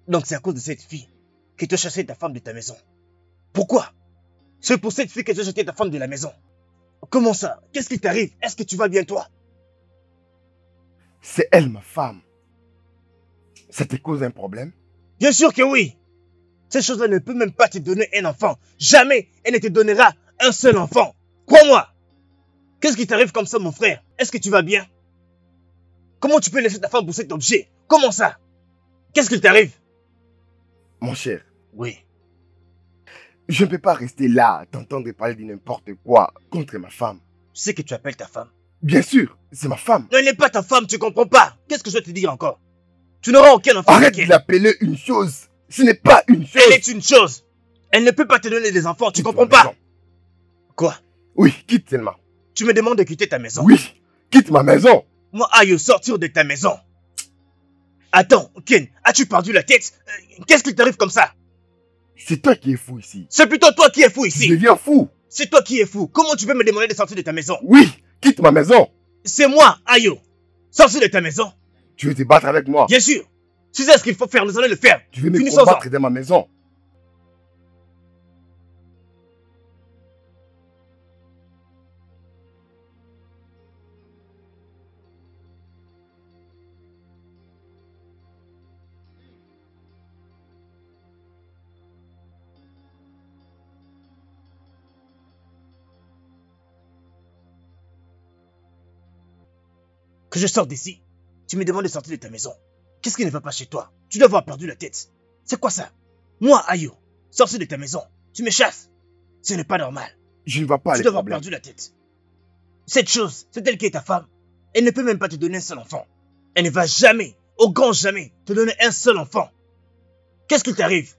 donc c'est à cause de cette fille que tu as chassé ta femme de ta maison. Pourquoi? C'est pour cette fille que tu as jeté ta femme de la maison. Comment ça? Qu'est-ce qui t'arrive? Est-ce que tu vas bien, toi? c'est elle ma femme. Ça te cause un problème? Bien sûr que oui. Cette chose-là ne peut même pas te donner un enfant. Jamais elle ne te donnera un seul enfant. Crois-moi. Qu'est-ce qui t'arrive comme ça, mon frère? Est-ce que tu vas bien? Comment tu peux laisser ta femme pour cet objet? Comment ça? Qu'est-ce qui t'arrive? Mon cher, Oui. je ne peux pas rester là à t'entendre parler de n'importe quoi contre ma femme. Tu sais que tu appelles ta femme. Bien sûr, c'est ma femme. Non, elle n'est pas ta femme, tu comprends pas. Qu'est-ce que je dois te dire encore? Tu n'auras aucun enfant. Arrête avec de elle. l'appeler une chose. Ce n'est pas une chose. Elle est une chose. Elle ne peut pas te donner des enfants, tu Quitte comprends ma pas? maison. Quoi? Oui, quitte Selma. Tu me demandes de quitter ta maison. Oui, quitte ma maison. Moi, aïe, sortir de ta maison. Attends, Ken, as-tu perdu la tête? Qu'est-ce qui t'arrive comme ça? C'est toi qui es fou ici. C'est plutôt toi qui es fou Tu ici. deviens fou. C'est toi qui es fou. Comment tu peux me demander de sortir de ta maison? Oui, quitte ma maison. C'est moi, Ayo. Sortir de ta maison. Tu veux te battre avec moi. Bien sûr. Tu sais ce qu'il faut faire, nous allons le faire. Tu veux me Finissons-en. combattre dans ma maison. Que je sorte d'ici. Tu me demandes de sortir de ta maison. Qu'est-ce qui ne va pas chez toi? Tu dois avoir perdu la tête. C'est quoi ça? Moi, Ayo, sortir de ta maison. Tu me chasses. Ce n'est pas normal. Je ne vois pas Tu les dois avoir problèmes. perdu la tête. Cette chose, c'est elle qui est ta femme. Elle ne peut même pas te donner un seul enfant. Elle ne va jamais, au grand jamais, te donner un seul enfant. Qu'est-ce qui t'arrive?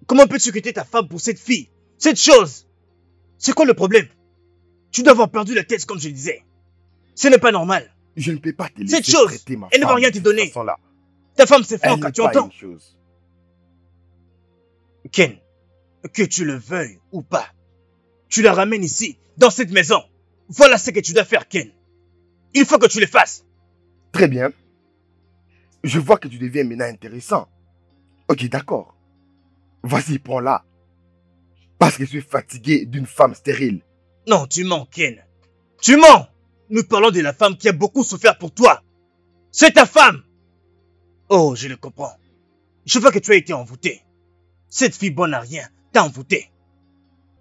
Comment peux-tu quitter ta femme pour cette fille? Cette chose? C'est quoi le problème? Tu dois avoir perdu la tête, comme je le disais. Ce n'est pas normal. Je ne peux pas te laisser Cette chose, traiter ma elle ne va femme rien de te cette donner. façon-là. Ta femme, c'est Elle Franck, n'est tu pas entends? une chose. Ken, que tu le veuilles ou pas, tu la ramènes ici, dans cette maison. Voilà ce que tu dois faire, Ken. Il faut que tu le fasses. Très bien. Je vois que tu deviens maintenant intéressant. Ok, d'accord. Vas-y, prends-la. Parce que je suis fatigué d'une femme stérile. Non, tu mens, Ken. Tu mens. Nous parlons de la femme qui a beaucoup souffert pour toi. C'est ta femme. Oh, je le comprends. Je vois que tu as été envoûté. Cette fille bonne à rien t'a envoûté.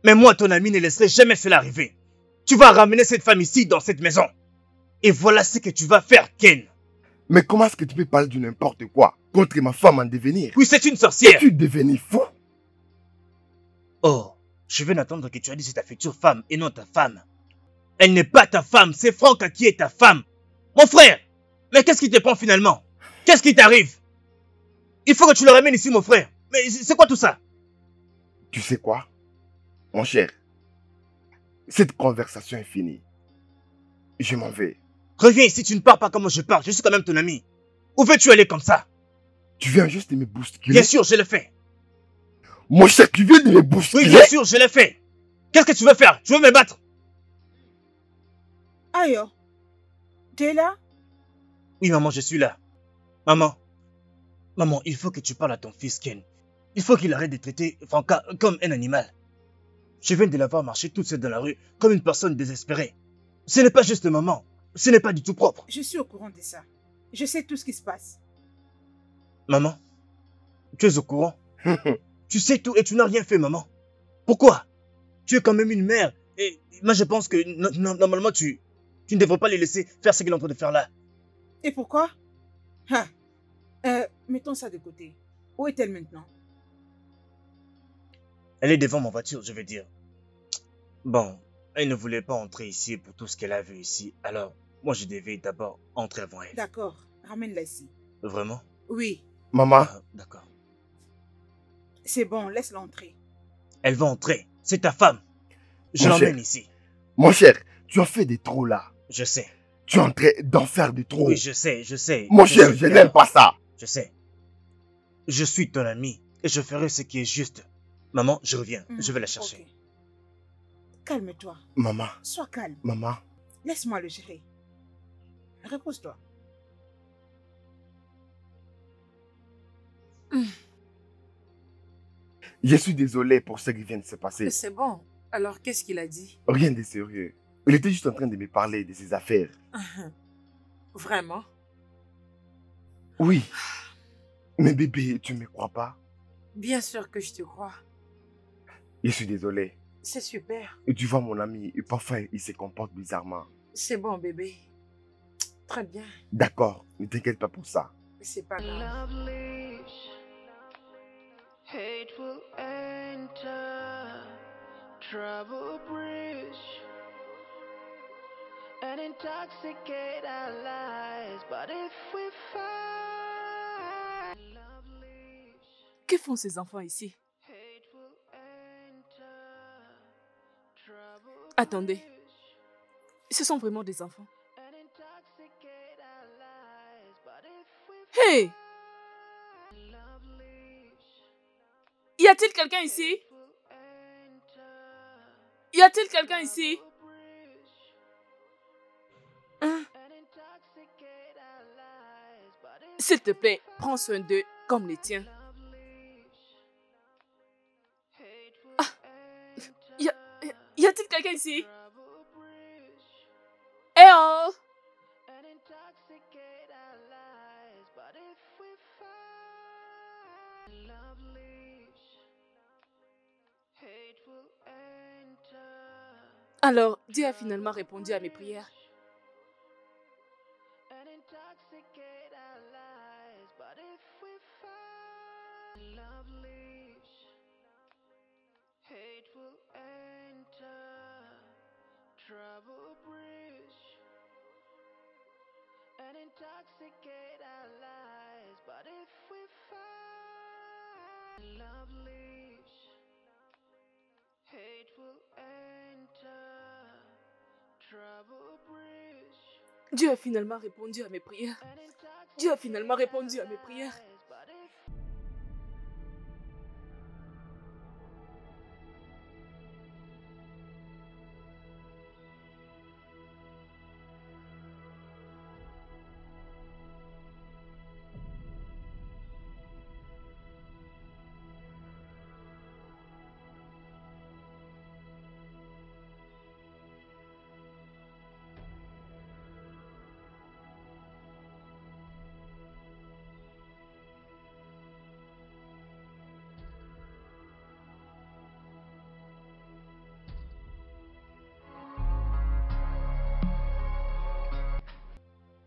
Mais moi, ton ami, ne laisserai jamais cela arriver. Tu vas ramener cette femme ici, dans cette maison. Et voilà ce que tu vas faire, Ken. Mais comment est-ce que tu peux parler de n'importe quoi contre ma femme en devenir? Oui, c'est une sorcière. Es-tu devenu fou? Oh, je viens d'entendre que tu as dit c'est ta future femme et non ta femme. Elle n'est pas ta femme, c'est Franck qui est ta femme. Mon frère, mais qu'est-ce qui te prend finalement? Qu'est-ce qui t'arrive? Il faut que tu le ramènes ici, mon frère. Mais c'est quoi tout ça? Tu sais quoi, mon cher? Cette conversation est finie. Je m'en vais. Reviens ici, tu ne pars pas comme moi je pars. Je suis quand même ton ami. Où veux-tu aller comme ça? Tu viens juste de me bousculer. Bien sûr, je l'ai fait. Mon cher, tu viens de me bousculer. Oui, bien sûr, je l'ai fait. Qu'est-ce que tu veux faire? Tu veux me battre? Ayo, tu es là? Oui, maman, je suis là. Maman, il faut que tu parles à ton fils Ken. Il faut qu'il arrête de traiter Franca comme un animal. Je viens de la voir marcher toute seule dans la rue comme une personne désespérée. Ce n'est pas juste maman. Ce n'est pas du tout propre. Je suis au courant de ça. Je sais tout ce qui se passe. Maman, tu es au courant? Tu sais tout et tu n'as rien fait, maman. Pourquoi? Tu es quand même une mère. Et moi, je pense que normalement, tu ne devrais pas les laisser faire ce qu'il est en train de faire là. Et pourquoi? Hein? Mettons ça de côté. Où est-elle maintenant? Elle est devant ma voiture, je veux dire. Bon, elle ne voulait pas entrer ici pour tout ce qu'elle a vu ici. Alors, moi, je devais d'abord entrer avant elle. D'accord, ramène-la ici. Vraiment? Oui, Maman, D'accord. c'est bon, laisse-la entrer. Elle va entrer. C'est ta femme. Je Mon l'emmène cher. ici. mon cher, tu as fait des trop là. Je sais. Tu es en train d'en faire des trop. Oui, je sais, je sais. Mon cher, je n'aime pas ça. Je sais. Je suis ton ami et je ferai ce qui est juste. Maman, je reviens. Je vais la chercher. Ok. Calme-toi, Maman, sois calme. maman, Laisse-moi le gérer. Repose-toi. je suis désolé pour ce qui vient de se passer. C'est bon. Alors, qu'est-ce qu'il a dit? Rien de sérieux. Il était juste en train de me parler de ses affaires. Vraiment? Oui. Mais bébé, tu ne me crois pas? Bien sûr que je te crois. Je suis désolé. C'est super. Et tu vois mon ami, et parfois il se comporte bizarrement. C'est bon, bébé. Très bien. D'accord, ne t'inquiète pas pour ça. C'est pas grave. Lovely, hateful enter, trouble bridge, and intoxicate our lives. But if we find lovely, Que font ces enfants ici? hateful enter, trouble Attendez. bridge, Ce sont vraiment des enfants. and intoxicate our lives. But if we Hey! find lovely, Y a-t-il quelqu'un ici? Y a-t-il quelqu'un ici? Hein? S'il te plaît, prends soin d'eux comme les tiens. Ah! Y a-t-il quelqu'un ici? Eh oh! Alors, Dieu a finalement répondu à mes prières. Dieu a finalement répondu à mes prières. Dieu a finalement répondu à mes prières.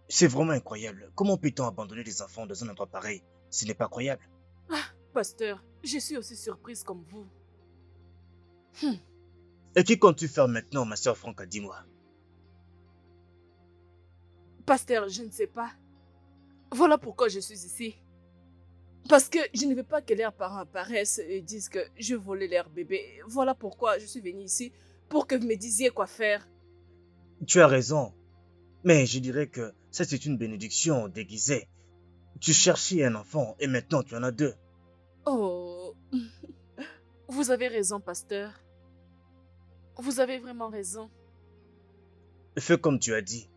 C'est vraiment incroyable. Comment peut-on abandonner des enfants dans un endroit pareil? Ce n'est pas croyable. Pasteur, je suis aussi surprise comme vous. Et que comptes-tu faire maintenant, ma soeur Franca, dis-moi? Pasteur, je ne sais pas. Voilà pourquoi je suis ici. Parce que je ne veux pas que leurs parents apparaissent et disent que je volais leur bébé. Voilà pourquoi je suis venue ici, pour que vous me disiez quoi faire. Tu as raison. Mais je dirais que ça c'est une bénédiction déguisée. Tu cherchais un enfant et maintenant tu en as deux. Oh, vous avez raison, pasteur. Vous avez vraiment raison. Fais comme tu as dit.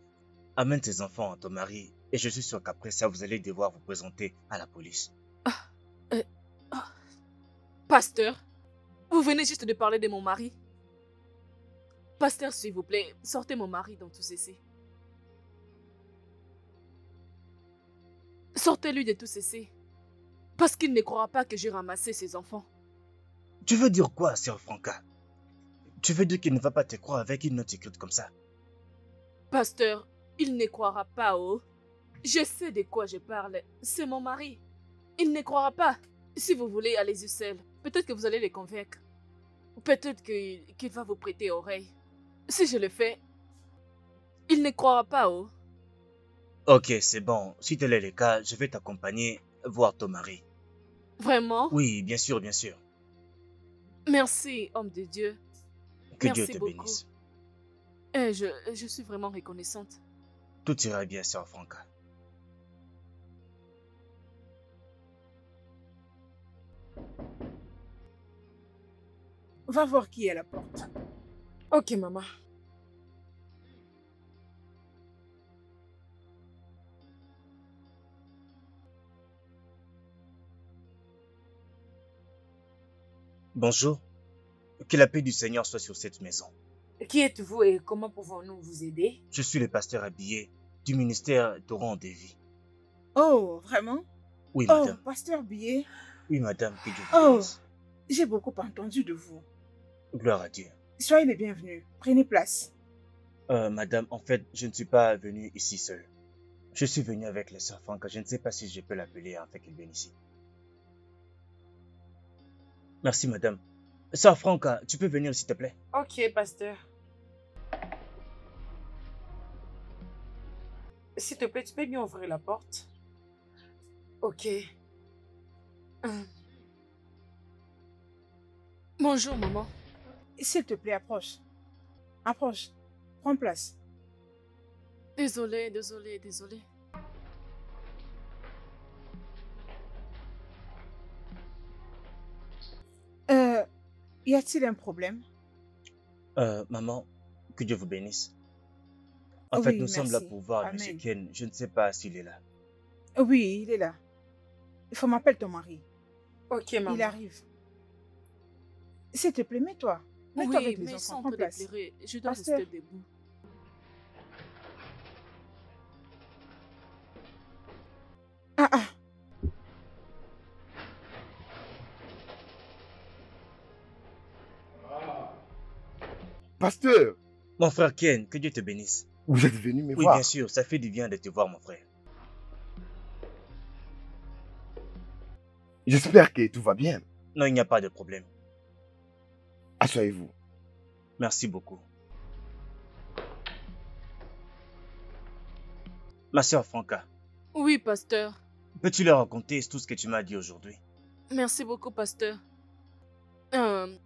Amène tes enfants à ton mari et je suis sûr qu'après ça vous allez devoir vous présenter à la police. Pasteur, vous venez juste de parler de mon mari. Pasteur, s'il vous plaît, sortez mon mari dans tout ceci. Sortez-lui de tout ceci. Parce qu'il ne croira pas que j'ai ramassé ses enfants. Tu veux dire quoi, sœur Franca? Tu veux dire qu'il ne va pas te croire avec une note écrite comme ça? Pasteur, il ne croira pas, oh. Je sais de quoi je parle. C'est mon mari. Il ne croira pas. Si vous voulez, allez-y seul. Peut-être que vous allez le convaincre. Peut-être qu'il va vous prêter oreille. Si je le fais, il ne croira pas, oh. Ok, c'est bon. Si tel est le cas, je vais t'accompagner voir ton mari. Vraiment? Oui, bien sûr, bien sûr. Merci, homme de Dieu. Que Merci Dieu te beaucoup. bénisse. Je suis vraiment reconnaissante. Tout ira bien, sœur Franca. Va voir qui est à la porte. Ok, maman. Bonjour. Que la paix du Seigneur soit sur cette maison. Qui êtes-vous et comment pouvons-nous vous aider? Je suis le pasteur habillé du ministère d'Oran de Vie. Oh, vraiment? Oui, Oh, madame. pasteur Billet. Oui, madame, que Dieu vous Oh, bénisse. j'ai beaucoup entendu de vous. Gloire à Dieu. Soyez les bienvenus. Prenez place. Madame, en fait, je ne suis pas venu ici seul. Je suis venu avec la sœur Franca. Je ne sais pas si je peux l'appeler afin qu'elle vienne ici. Merci, madame. Sœur Franca, tu peux venir s'il te plaît? Ok, pasteur. S'il te plaît, tu peux bien ouvrir la porte? Ok. Bonjour, maman. S'il te plaît, approche. Approche. Prends place. Désolée. Y a-t-il un problème? Maman, que Dieu vous bénisse. En fait, Oui, nous sommes là merci. pour voir Amen. M. Ken. Je ne sais pas s'il est là. Oui, il est là. Il faut m'appeler ton mari. Ok, maman. Il arrive. S'il te plaît, mets-toi. Mets-toi Oui, avec les mais ils enfants. sont en Prends train de place. pleurer. Je dois Pasteur. rester debout. Ah. Pasteur, Mon frère Ken, que Dieu te bénisse. vous êtes venu me Oui, voir. bien sûr, ça fait du bien de te voir, mon frère. J'espère que tout va bien. Non, il n'y a pas de problème. Asseyez-vous. Merci beaucoup. Ma sœur Franca, Oui, pasteur. peux-tu leur raconter tout ce que tu m'as dit aujourd'hui? Merci beaucoup, pasteur.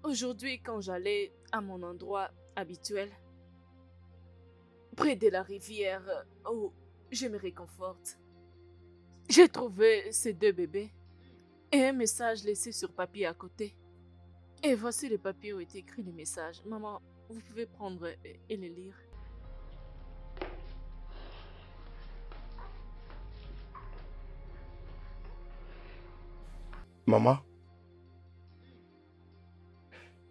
Aujourd'hui, quand j'allais à mon endroit habituel, près de la rivière où je me réconforte, j'ai trouvé ces deux bébés et un message laissé sur papier à côté. Et voici le papier où était écrit le message. Maman, vous pouvez prendre et le lire. Maman,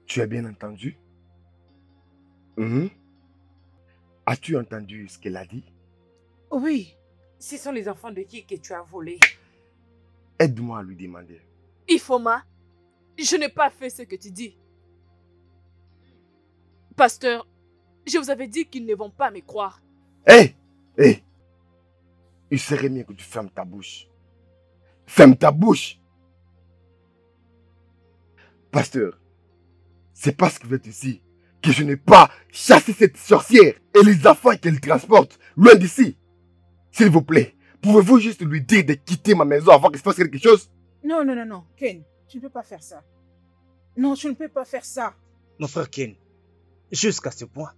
tu as bien entendu? As-tu entendu ce qu'elle a dit? Oui. Ce sont les enfants de qui que tu as volé? Aide-moi à lui demander. Ifoma, je n'ai pas fait ce que tu dis. Pasteur, je vous avais dit qu'ils ne vont pas me croire. Hé! Il serait mieux que tu fermes ta bouche. Ferme ta bouche! Pasteur, c'est parce que vous êtes ici que je n'ai pas chassé cette sorcière et les enfants qu'elle transporte loin d'ici. S'il vous plaît, pouvez-vous juste lui dire de quitter ma maison avant qu'il se fasse quelque chose? Non. Ken, tu ne peux pas faire ça. Non, tu ne peux pas faire ça. Mon frère Ken, jusqu'à ce point.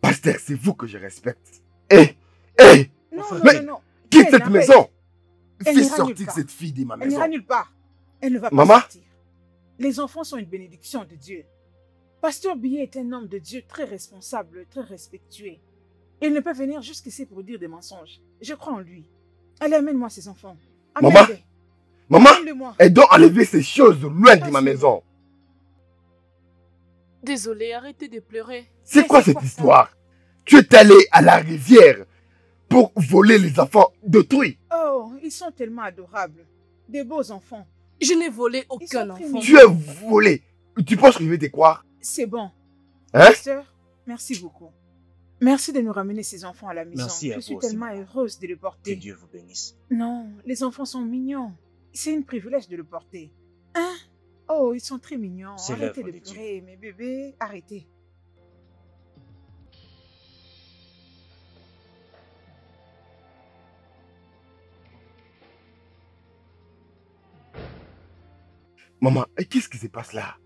Pasteur, c'est vous que je respecte. Non. Quitte Ken, cette arrête. maison. Elle Fais n'ira nulle sortir part. cette fille de ma Elle maison. n'ira nulle part. Elle ne va pas Maman? sortir. Les enfants sont une bénédiction de Dieu. Pasteur Billet est un homme de Dieu très responsable, très respectueux. Il ne peut venir jusqu'ici pour dire des mensonges. Je crois en lui. Allez, amène-moi ces enfants. Maman? Amène-les. Maman, Amène-le-moi. elle doit enlever ces choses loin de ma Vas-y. maison. Désolée, arrêtez de pleurer. C'est Mais quoi c'est cette quoi ça? histoire? Tu es allé à la rivière pour voler les enfants d'autrui. Oh, Ils sont tellement adorables. Des beaux enfants. Je n'ai volé sont aucun très enfant. mignons. Tu es volé. Tu penses que je vais te croire? C'est bon. Hein? Pasteur, merci beaucoup. Merci de nous ramener ces enfants à la maison. Merci à Je vous suis aussi, tellement maman. heureuse de les Que porter. Dieu vous bénisse. Non, les enfants sont mignons. C'est un privilège de le porter. Hein? Oh, ils sont très mignons. C'est Arrêtez l'œuvre de de Dieu. pleurer, mes bébés. Arrêtez. Maman, et qu'est-ce qui se passe là?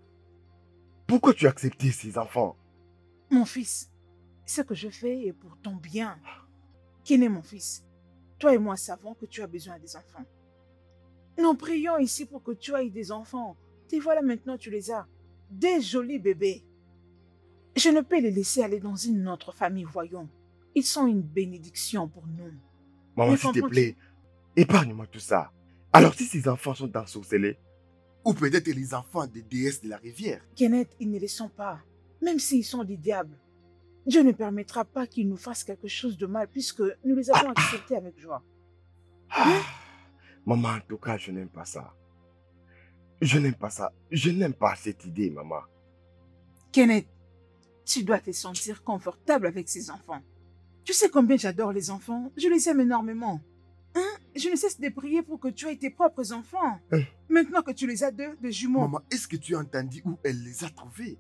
Pourquoi tu as accepté ces enfants? Mon fils, ce que je fais est pour ton bien. Ken est mon fils. Toi et moi savons que tu as besoin des enfants. Nous prions ici pour que tu aies des enfants. Et voilà maintenant tu les as. Des jolis bébés. Je ne peux les laisser aller dans une autre famille, voyons. Ils sont une bénédiction pour nous. Maman, Mais s'il te comprends-tu? plaît, épargne-moi tout ça. Alors si ces enfants sont ensorcelés, ou peut-être les enfants des déesses de la rivière. Kenneth, ils ne les sont pas. Même s'ils sont des diables. Dieu ne permettra pas qu'ils nous fassent quelque chose de mal puisque nous les avons acceptés avec joie. Maman, en tout cas, je n'aime pas ça. Je n'aime pas ça. Je n'aime pas cette idée, maman. Kenneth, tu dois te sentir confortable avec ces enfants. Tu sais combien j'adore les enfants. Je les aime énormément. Hein? Je ne cesse de prier pour que tu aies tes propres enfants. Maintenant que tu les as de jumeaux. Maman, est-ce que tu as entendu où elle les a trouvés?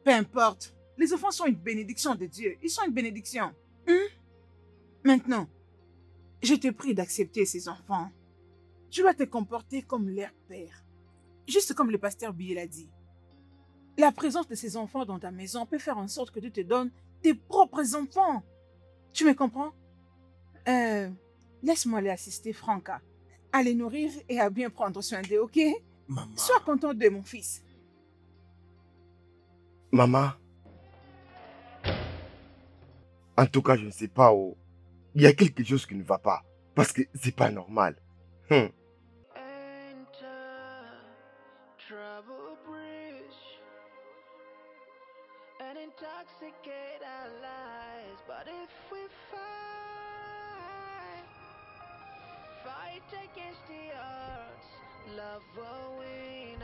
Peu importe. Les enfants sont une bénédiction de Dieu. Ils sont une bénédiction. Hein? Maintenant, je te prie d'accepter ces enfants. Tu dois te comporter comme leur père. Juste comme le pasteur Billy l'a dit. La présence de ces enfants dans ta maison peut faire en sorte que tu te donnes tes propres enfants. Tu me comprends? Laisse-moi aller assister Franca. À les nourrir et à bien prendre soin d'eux, ok? Maman. Sois content de mon fils. Maman. En tout cas, je ne sais pas où. Il y a quelque chose qui ne va pas. Parce que c'est pas normal. Enter trouble bridge and intoxicate our lives. But if we fight against the odds, love will win.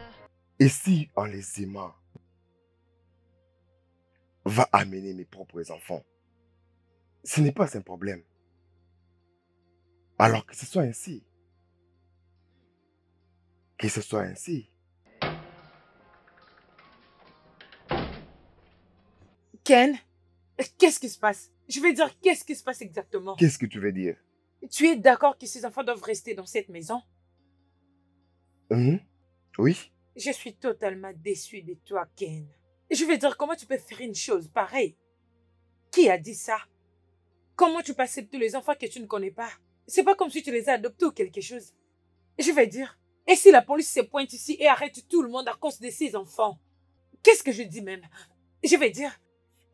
Et si en les aimant, va amener mes propres enfants, ce n'est pas un problème. Alors que ce soit ainsi. Que ce soit ainsi. Ken, qu'est-ce qui se passe? Je vais dire, qu'est-ce qui se passe exactement? Qu'est-ce que tu veux dire? Tu es d'accord que ces enfants doivent rester dans cette maison? Oui. Je suis totalement déçue de toi, Ken. Je veux dire, comment tu peux faire une chose pareille? Qui a dit ça? Comment tu peux accepter les enfants que tu ne connais pas? C'est pas comme si tu les as adoptés ou quelque chose. Je vais dire, et si la police se pointe ici et arrête tout le monde à cause de ces enfants? Qu'est-ce que je dis même? Je vais dire,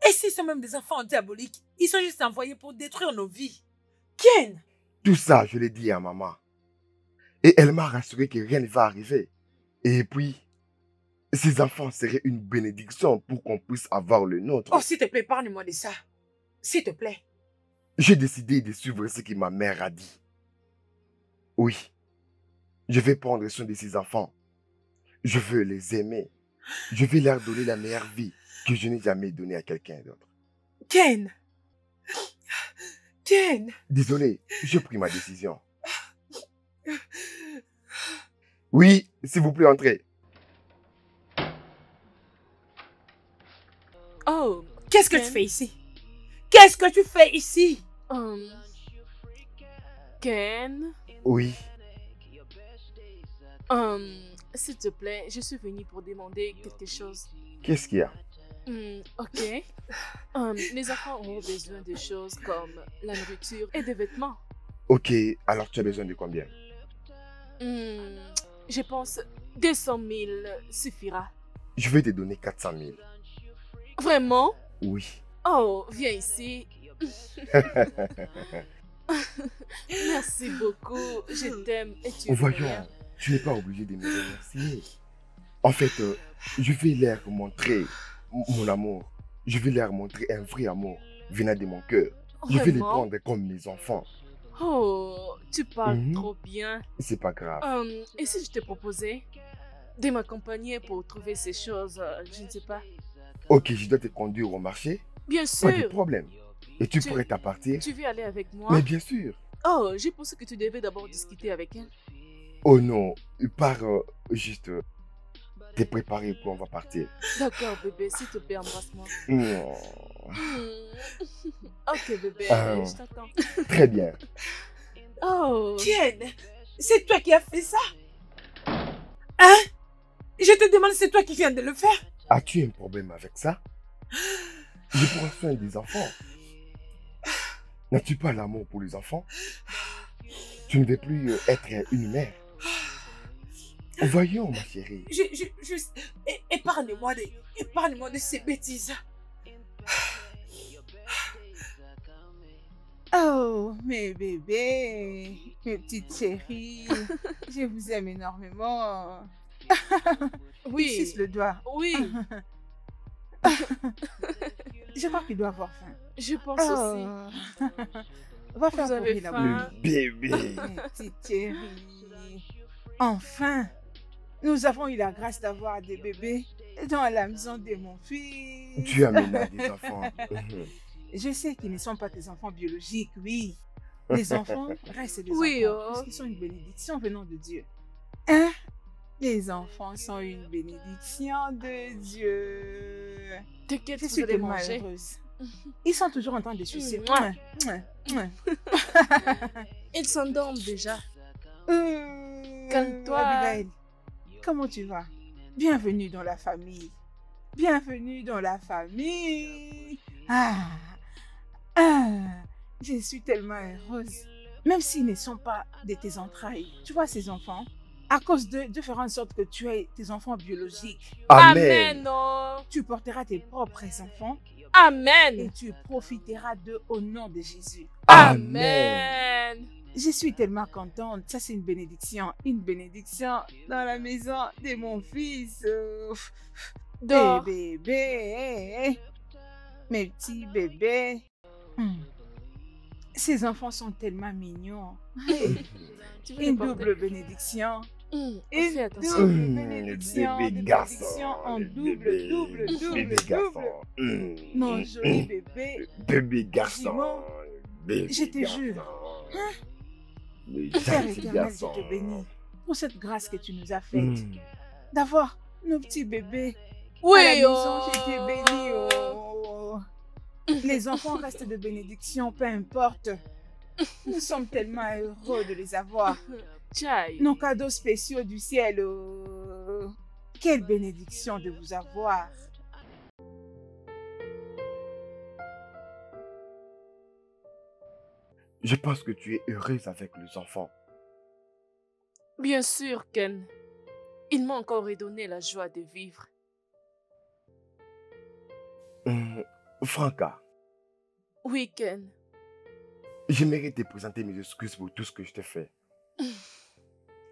et s'ils sont même des enfants diaboliques? Ils sont juste envoyés pour détruire nos vies. Ken! Tout ça, je l'ai dit à maman. Et elle m'a rassuré que rien ne va arriver. Et puis, ces enfants seraient une bénédiction pour qu'on puisse avoir le nôtre. Oh, s'il te plaît, parle-moi de ça. S'il te plaît. J'ai décidé de suivre ce que ma mère a dit. Oui, je vais prendre soin de ces enfants. Je veux les aimer. Je vais leur donner la meilleure vie que je n'ai jamais donnée à quelqu'un d'autre. Ken! Ken! Désolé, j'ai pris ma décision. Oui, s'il vous plaît, entrez. Oh, Qu'est-ce que Ken? tu fais ici? Qu'est-ce que tu fais ici? Ken, Oui, s'il te plaît, je suis venue pour demander quelque chose. qu'est-ce qu'il y a? Ok. Les enfants auront besoin de choses comme la nourriture et des vêtements. Ok, alors tu as besoin de combien? Je pense 200 000 suffira. Je vais te donner 400 000. Vraiment? Oui. Oh, viens ici. Merci beaucoup. Je t'aime et tu es Voyons, meilleur. tu n'es pas obligé de me remercier. En fait, je vais leur montrer mon amour. Je vais leur montrer un vrai amour venant de mon cœur. Je vais les Vraiment? prendre comme mes enfants. Oh, tu parles Mhm. trop bien. C'est pas grave. Et si je te proposais de m'accompagner pour trouver ces choses, je ne sais pas. Ok, je dois te conduire au marché. Bien Pas de sûr, problème. Et tu Tu- pourrais à partir. tu veux aller avec moi? Mais bien sûr. Oh, j'ai pensé que tu devais d'abord discuter avec elle. Oh non, pars juste te préparer pour on va partir. D'accord, bébé, s'il te plaît, embrasse-moi. Non. Ok, bébé, Ah. je t'attends. Très bien. Oh, Ken, c'est toi qui as fait ça? Hein? Je te demande, c'est toi qui viens de le faire? As-tu un problème avec ça? Je prends soin des enfants. N'as-tu pas l'amour pour les enfants? Tu ne veux plus être une mère. Voyons, ma chérie. Épargne-moi de ces bêtises. Oh, mes bébés, mes petites chéries, je vous aime énormément. oui, Suce le doigt. oui, Je crois qu'il doit avoir faim. je pense aussi. Oh. Va faire Vous avez courir la faim? bouche. Le bébé. Mes petites chéries. Enfin, nous avons eu la grâce d'avoir des bébés dans la maison de mon fils. Tu amènes des enfants. Je sais qu'ils ne sont pas tes enfants biologiques, oui. Les enfants restent des Oui, enfants, oh. parce qu'ils sont une bénédiction venant de Dieu. Hein? Les enfants sont une bénédiction de Dieu. T'inquiète, Je vous suis allez tellement manger. heureuse. Ils sont toujours en train de sucer. Mouah. Mouah, mouah. Ils s'endorment déjà. Calme-toi. Abigail, comment tu vas? Bienvenue dans la famille. Bienvenue dans la famille. Je suis tellement heureuse. Même s'ils ne sont pas de tes entrailles. Tu vois ces enfants? À cause d'eux, de faire en sorte que tu aies tes enfants biologiques. Amen. Oh. Tu porteras tes propres enfants et Amen. tu profiteras d'eux au nom de Jésus. Amen. Je suis tellement contente. Ça, c'est une bénédiction. Une bénédiction dans la maison de mon fils. Dors. Mes bébés. Mes petits bébés. Ces enfants sont tellement mignons. Tu veux les Une porter? double bénédiction. Fais Une attention. double Le bénédiction. bébé Des garçon. bénédictions en Le double, bébé- double, le double, bébé double. garçon. Mon joli bébé. Bébé garçon. Simon, Bébé je te garçon. jure. Le Père gentil éternel, garçon. je te bénis pour cette grâce que tu nous as faite. Mm. D'avoir nos petits bébés à la Oui, maison, oh. je t'ai béni. Oh. Les enfants restent de bénédiction, peu importe. Nous sommes tellement heureux de les avoir. Chai. Nos cadeaux spéciaux du ciel. Oh. Quelle bénédiction de vous avoir. Je pense que tu es heureuse avec les enfants. Bien sûr, Ken. Il m'a encore redonné la joie de vivre. Franca, Oui, Ken. j'aimerais te présenter mes excuses pour tout ce que je t'ai fait.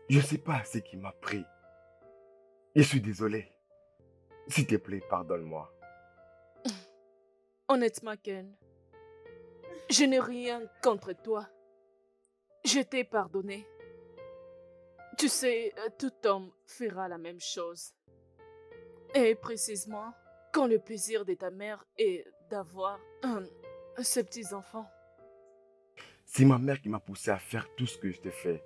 Je ne sais pas ce qui m'a pris. Je suis désolé. S'il te plaît, pardonne-moi. Honnêtement, Ken, je n'ai rien contre toi. Je t'ai pardonné. Tu sais, tout homme fera la même chose. Et précisément, quand le plaisir de ta mère est d'avoir ces petits-enfants. C'est ma mère qui m'a poussé à faire tout ce que je t'ai fait.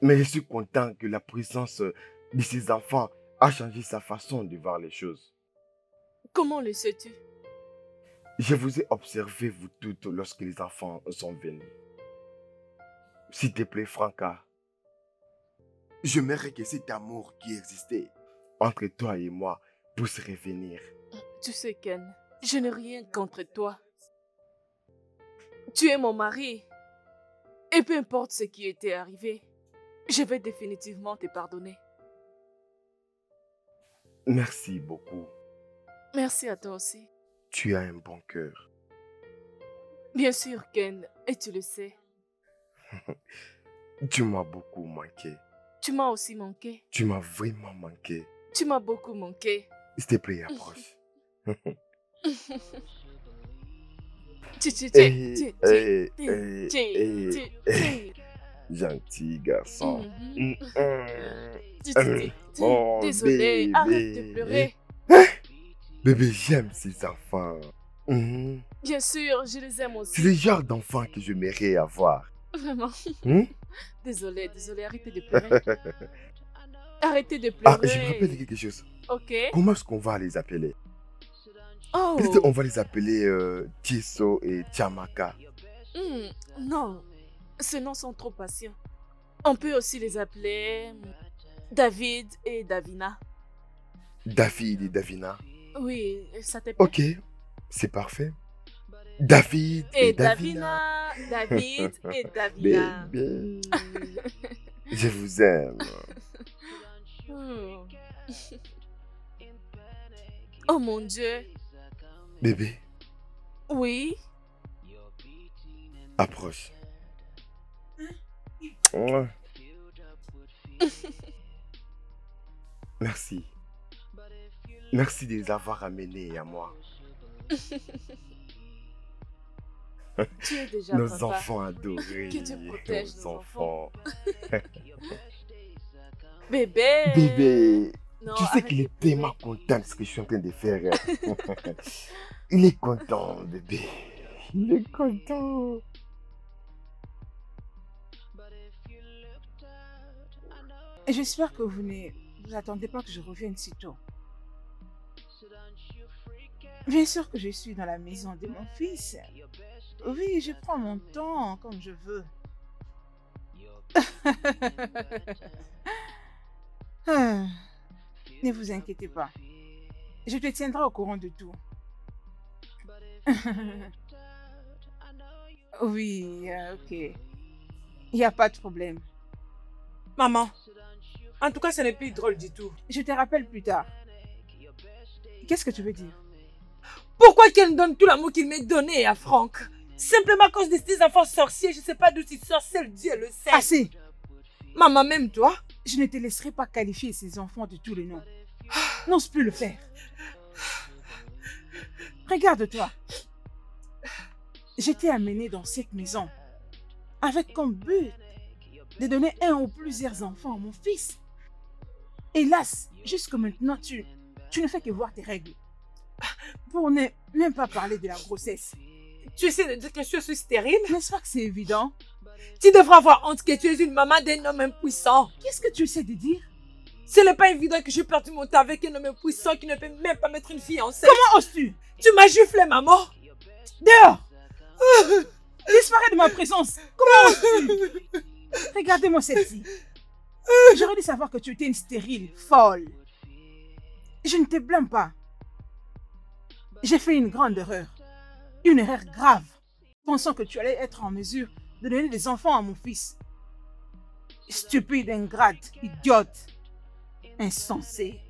Mais je suis content que la présence de ces enfants a changé sa façon de voir les choses. Comment le sais-tu? Je vous ai observé, vous toutes, lorsque les enfants sont venus. S'il te plaît, Franca, j'aimerais que cet amour qui existait entre toi et moi puisse revenir. Tu sais, Ken, je n'ai rien contre toi. Tu es mon mari. Et peu importe ce qui était arrivé, je vais définitivement te pardonner. Merci beaucoup. Merci à toi aussi. Tu as un bon cœur. Bien sûr, Ken, et tu le sais. Tu m'as beaucoup manqué. Tu m'as aussi manqué. Tu m'as vraiment manqué. Tu m'as beaucoup manqué. S'il te plaît, approche. Gentil garçon. Désolé, bébé. arrête de pleurer. Bébé, j'aime ces enfants. Bien sûr, je les aime C'est aussi. le genre d'enfant que j'aimerais avoir. Vraiment. Hmm? Désolé, arrêtez de pleurer. Arrêtez de Ah, pleurer. je me rappelle de quelque chose. Ok. Comment est-ce qu'on va les appeler? Oh. Peut-être on va les appeler Tiso et Chamaka. Non, ces noms sont trop patients. On peut aussi les appeler David et Davina. David et Davina. Oui, ça t'est pas. Ok, c'est parfait. David et Davina. David et Davina. Bébé. Je vous aime. Hmm. Oh mon Dieu. Bébé, Oui. approche. Ouais. Merci. Merci de les avoir amenés à moi. Tu es déjà Nos papa. enfants adorés. Que Dieu protège Nos nos enfants. Bébé. Bébé, Non, tu sais arrête qu'il de est tellement pleurer. content de ce que je suis en train de faire. Il est content, bébé. Il est content. Et j'espère que vous ne vous attendez pas que je revienne si tôt. Bien sûr que je suis dans la maison de mon fils. Oui, je prends mon temps comme je veux. Ah, ne vous inquiétez pas. Je te tiendrai au courant de tout. Oui, ok. Il n'y a pas de problème. Maman, en tout cas, ce n'est plus drôle du tout. Je te rappelle plus tard. Qu'est-ce que tu veux dire? Pourquoi qu'elle me donne tout l'amour qu'il m'est donné à Franck? Simplement à cause de ces enfants sorciers, je ne sais pas d'où ils sortent, seul Dieu le sait. Assez! Maman, même toi? Je ne te laisserai pas qualifier ces enfants de tous les noms. N'ose plus le faire. Regarde-toi. Je t'ai amené dans cette maison avec comme but de donner un ou plusieurs enfants à mon fils. Hélas, jusque maintenant, tu ne fais que voir tes règles. Pour ne même pas parler de la grossesse. Tu essaies de dire que je suis stérile? N'est-ce pas que c'est évident? Tu devrais avoir honte que tu es une maman d'un homme impuissant. Qu'est-ce que tu essaies de dire? Ce n'est pas évident que j'ai perdu mon temps avec un homme impuissant qui ne peut même pas mettre une fille enceinte. Comment oses-tu? Tu m'as giflé, maman. Dehors! Disparais de ma présence! Comment oses-tu? Regardez-moi cette fille. J'aurais dû savoir que tu étais une stérile, folle. Je ne te blâme pas. J'ai fait une grande erreur. Une erreur grave. Pensant que tu allais être en mesure de donner des enfants à mon fils. Stupide, ingrate, idiote, insensé.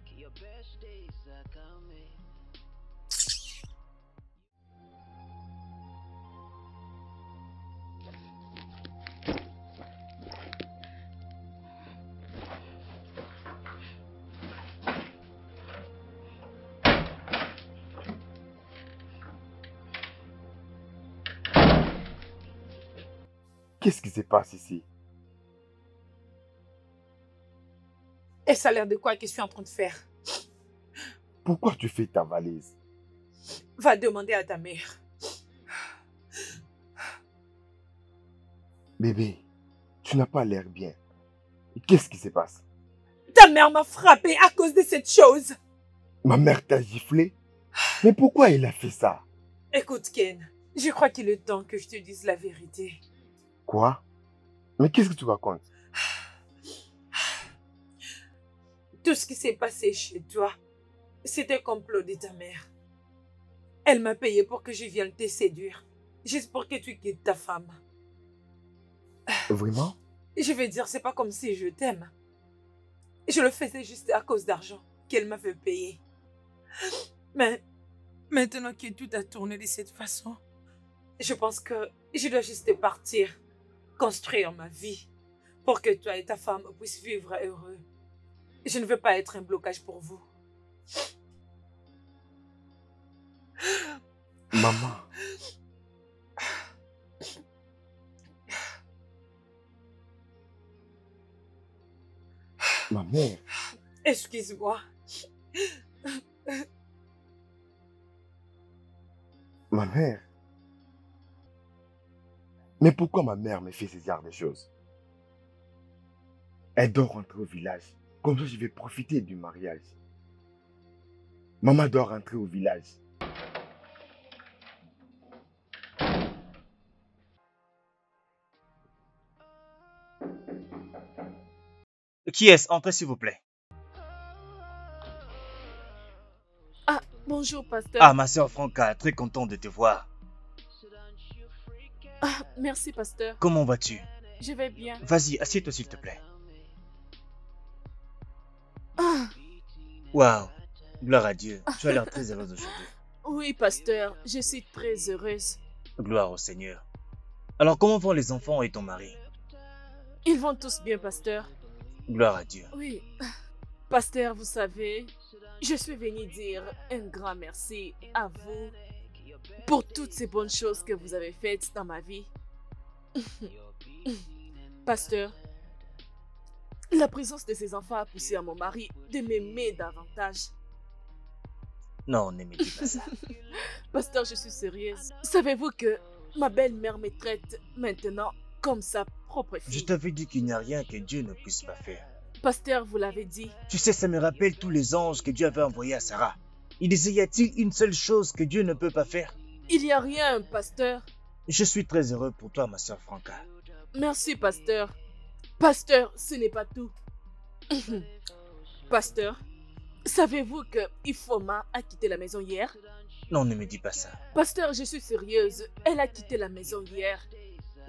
Qu'est-ce qui se passe ici? Et ça a l'air de quoi que je suis en train de faire? Pourquoi tu fais ta valise? Va demander à ta mère. Bébé, tu n'as pas l'air bien. Qu'est-ce qui se passe? Ta mère m'a frappé à cause de cette chose. Ma mère t'a giflé? Mais pourquoi elle a fait ça? Écoute, Ken, je crois qu'il est temps que je te dise la vérité. Quoi? Mais qu'est-ce que tu racontes? Tout ce qui s'est passé chez toi, c'était un complot de ta mère. Elle m'a payé pour que je vienne te séduire, juste pour que tu quittes ta femme. Vraiment? Je veux dire, c'est pas comme si je t'aime. Je le faisais juste à cause d'argent qu'elle m'avait payé. Mais maintenant que tout a tourné de cette façon, je pense que je dois juste partir, construire ma vie, pour que toi et ta femme puissent vivre heureux. Je ne veux pas être un blocage pour vous. Maman, Ma mère, Excuse-moi. ma mère. Mais pourquoi ma mère me fait ce genre de choses? Elle doit rentrer au village. Comme ça, je vais profiter du mariage. Maman doit rentrer au village. Qui est-ce? Entrez s'il vous plaît. Ah, bonjour, pasteur. Ah, ma soeur Franca, très content de te voir. Ah, merci, pasteur. Comment vas-tu? Je vais bien. Vas-y, assieds-toi s'il te plaît. Ah, Waouh, gloire à Dieu. Tu as l'air très heureuse aujourd'hui. oui, pasteur, je suis très heureuse. Gloire au Seigneur. Alors, comment vont les enfants et ton mari? Ils vont tous bien, pasteur. Gloire à Dieu. Oui. Pasteur, vous savez, je suis venue dire un grand merci à vous pour toutes ces bonnes choses que vous avez faites dans ma vie. Pasteur, la présence de ces enfants a poussé à mon mari de m'aimer davantage. Non, ne me dis pas ça. Pasteur, je suis sérieuse. Savez-vous que ma belle-mère me traite maintenant comme sa propre Je fille? t'avais dit qu'il n'y a rien que Dieu ne puisse pas faire. Pasteur, vous l'avez dit. Tu sais, ça me rappelle tous les anges que Dieu avait envoyés à Sarah. Il disait, y a-t-il une seule chose que Dieu ne peut pas faire? Il n'y a rien, pasteur. Je suis très heureux pour toi, ma soeur Franca. Merci, pasteur. Pasteur, ce n'est pas tout. Pasteur, savez-vous que Ifoma a quitté la maison hier? Non, ne me dis pas ça. Pasteur, je suis sérieuse. Elle a quitté la maison hier.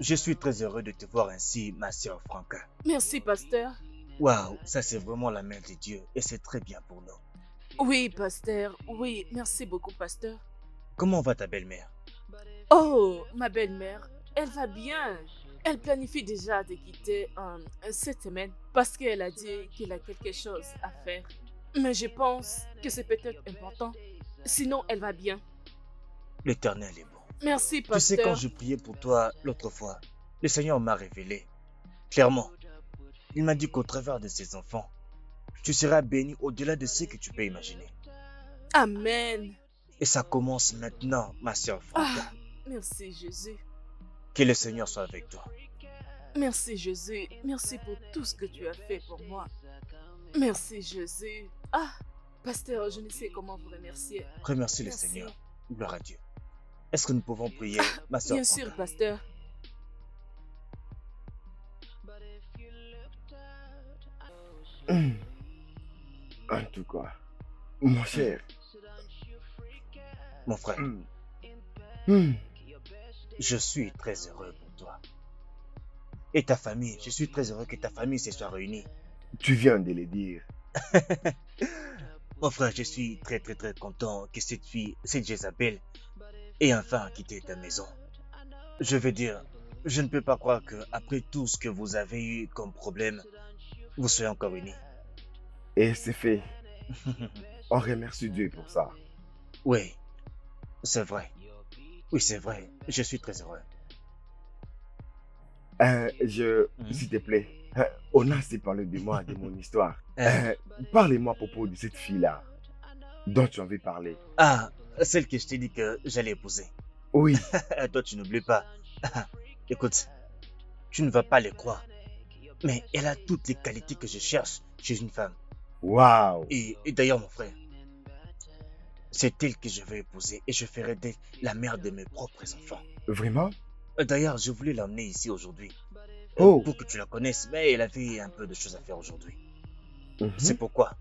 Je suis très heureux de te voir ainsi, ma soeur Franca. Merci, pasteur. Waouh, ça c'est vraiment la main de Dieu et c'est très bien pour nous. Oui, pasteur. Oui, merci beaucoup, pasteur. Comment va ta belle-mère? Oh, ma belle-mère, elle va bien. Elle planifie déjà de quitter cette semaine parce qu'elle a dit qu'elle a quelque chose à faire. Mais je pense que c'est peut-être important. Sinon, elle va bien. L'Éternel est bon. Merci, Tu sais, pasteur. quand je priais pour toi l'autre fois, le Seigneur m'a révélé. Clairement, il m'a dit qu'au travers de ses enfants, tu seras béni au-delà de ce que tu peux imaginer. Amen. Et ça commence maintenant, ma soeur Franca. Ah, merci, Jésus. Que le Seigneur soit avec toi. Merci, Jésus. Merci pour tout ce que tu as fait pour moi. Merci, Jésus. Ah, pasteur, je ne sais comment vous remercier. Remercie le Merci. Seigneur. Gloire à Dieu. Est-ce que nous pouvons prier, ma soeur Bien Franca? sûr, pasteur. En tout cas, mon cher. Mon frère, Hmm. je suis très heureux pour toi. Et ta famille, je suis très heureux que ta famille se soit réunie. Tu viens de le dire. Mon frère, je suis très content que cette fille, cette Jézabel, ait enfin quitté ta maison. Je veux dire, je ne peux pas croire que après tout ce que vous avez eu comme problème, vous soyez encore unis. Et c'est fait. On remercie Dieu pour ça. Oui, c'est vrai. Oui, c'est vrai. Je suis très heureux. S'il te plaît, on a assez parlé de moi, de mon histoire. Euh, Parlez-moi à propos de cette fille-là dont tu avais parlé. Ah, celle que je t'ai dit que j'allais épouser. Oui, Toi, tu n'oublies pas. Écoute, tu ne vas pas les croire. Mais elle a toutes les qualités que je cherche chez une femme. waouh. Et d'ailleurs, mon frère, c'est elle que je vais épouser et je ferai d'elle la mère de mes propres enfants. Vraiment? D'ailleurs, je voulais l'emmener ici aujourd'hui Oh. pour que tu la connaisses, mais elle avait un peu de choses à faire aujourd'hui. Mhm. C'est pourquoi.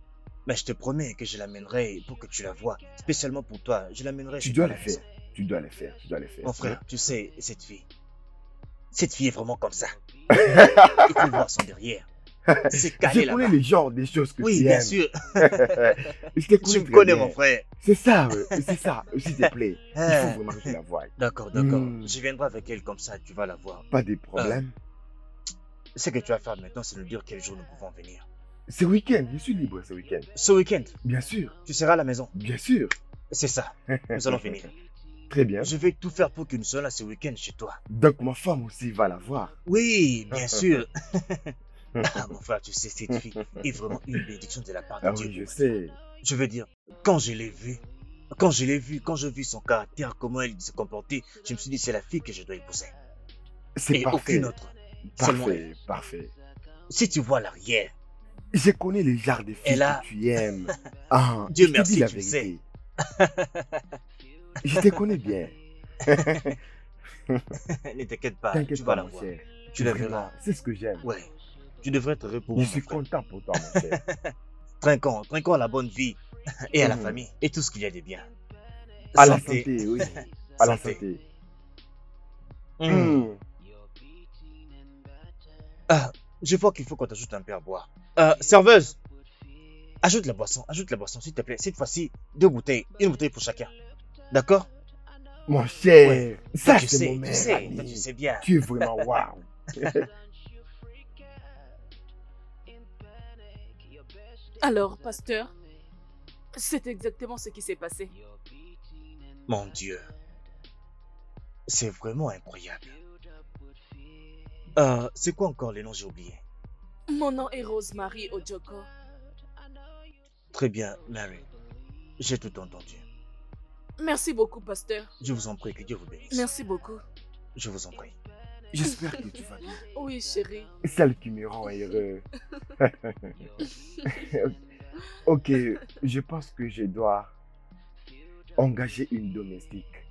Mais je te promets que je l'amènerai pour que tu la vois. Spécialement pour toi, je l'amènerai Tu chez dois toi à le la maison. faire. Tu dois le faire. Tu dois le faire. Mon frère, tu sais, cette fille est vraiment comme ça. Il faut voir son derrière. C'est calé Je là-bas. connais le genre des choses que Oui, tu bien aimes. sûr. Je te Tu connais me très connais, bien. mon frère. C'est ça, c'est ça. S'il te plaît. Il Ah. faut vraiment que tu la voies. D'accord. Hmm. Je viendrai avec elle comme ça, tu vas la voir. Pas de problème. Ce que tu vas faire maintenant, c'est nous dire quel jour nous pouvons venir. Ce week-end, je suis libre ce week-end. Ce week-end, Bien sûr. tu seras à la maison. Bien sûr. C'est ça. Nous allons venir. Très bien. Je vais tout faire pour que nous soyons là ce week-end chez toi. Donc ma femme aussi va la voir. Oui, bien sûr. Ah, mon frère, tu sais, cette fille est vraiment une bénédiction de la part de Ah Dieu. oui, je sais. Je veux dire, quand je l'ai vue, quand j'ai vu son caractère, comment elle se comportait, je me suis dit, c'est la fille que je dois épouser. C'est Et parfait. aucune autre. Seulement elle. Parfait, parfait. Si tu vois l'arrière, Je connais les genres de filles Elle a- que tu aimes. Ah, Dieu je te merci, dis la tu le vérité. Je te connais bien. ne t'inquiète pas, T'inquiète tu vas pas, la mon voir. cher. Tu la Vraiment, verras. c'est ce que j'aime. Ouais, tu devrais être heureux pour Je moi, suis mon frère. content pour toi, mon cher. Trinquons à la bonne vie et à la Mhm. famille et tout ce qu'il y a de bien. À la santé, oui. À la Santé. santé. Hmm. Hmm. Ah, je vois qu'il faut qu'on t'ajoute un peu à boire. Serveuse, ajoute la boisson, s'il te plaît. Cette fois-ci, 2 bouteilles, une bouteille pour chacun. D'accord? Mon cher, Ouais. ça Toi, tu c'est sais, mon tu meilleur sais, ami. toi, tu sais bien. Tu es vraiment waouh. Alors, pasteur, c'est exactement ce qui s'est passé. Mon Dieu, c'est vraiment incroyable. C'est quoi encore les noms, j'ai oublié? Mon nom est Rosemary Ojoko. Très bien, Mary. J'ai tout entendu. Merci beaucoup, pasteur. Je vous en prie, que Dieu vous bénisse. Merci beaucoup. Je vous en prie. J'espère que tu vas bien. Oui, chérie. Celle qui me rend heureux. Ok, je pense que je dois engager une domestique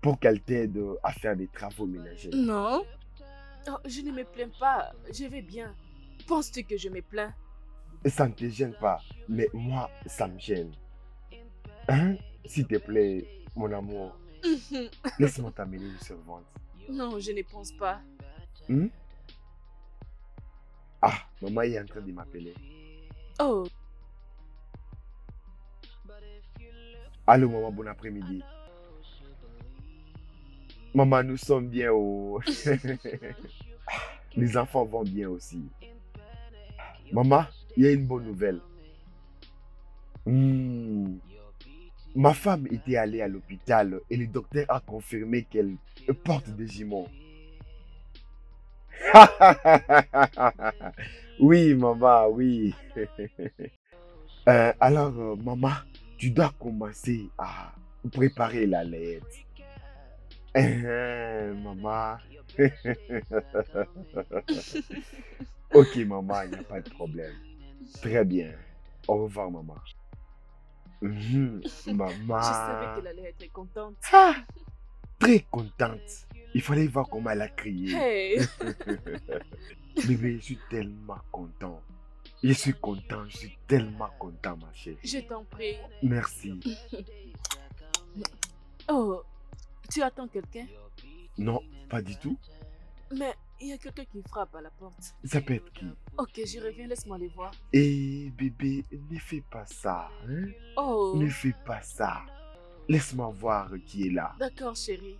pour qu'elle t'aide à faire des travaux ménagers. Non. Oh, je ne me plains pas. Je vais bien. Penses-tu que je me plains? Ça ne te gêne pas, mais moi, ça me gêne. Hein? S'il te plaît, mon amour, laisse-moi t'amener une servante. Non, je ne pense pas. Hmm? Ah, maman est en train de m'appeler. Oh, Allô, maman, bon après-midi. Maman, nous sommes bien au... Les enfants vont bien aussi. Maman, il y a une bonne nouvelle. Hmm. Ma femme était allée à l'hôpital et le docteur a confirmé qu'elle porte des jumeaux. Oui, maman, oui. Alors, maman, tu dois commencer à préparer la lettre. Maman. Ok, maman, il n'y a pas de problème. Très bien. Au revoir, maman. Maman. je savais qu'elle allait être contente. Très contente. Il fallait voir comment elle a crié. Hey. Bébé, je suis tellement content. Je suis content, je suis tellement content, ma chérie. Je t'en prie. Merci. Oh, tu attends quelqu'un? Non, pas du tout. Mais il y a quelqu'un qui frappe à la porte. Ça peut être qui? Ok, je reviens, laisse-moi les voir. Eh, bébé, ne fais pas ça. Hein? Oh, Ne fais pas ça. Laisse-moi voir qui est là. d'accord, chérie.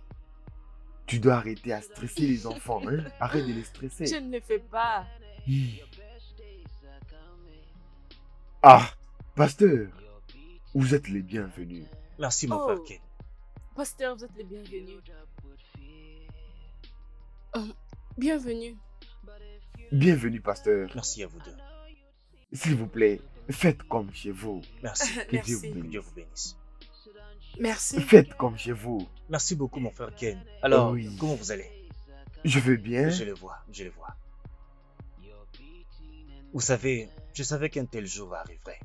Tu dois arrêter à stresser les enfants. Hein? Arrête de les stresser. Je ne le fais pas. Ah, pasteur, vous êtes les bienvenus. Merci, mon Oh. frère Ken. Pasteur, vous êtes les bienvenus. Bienvenue. Bienvenue, pasteur. Merci à vous deux. S'il vous plaît, faites comme chez vous. Merci. Que Dieu vous Merci. Que Dieu bénisse. vous bénisse. Merci. Faites comme chez vous. Merci beaucoup, mon frère Ken. Alors, Oui. comment vous allez? Je vais bien. Je le vois, je le vois. Vous savez, je savais qu'un tel jour arriverait.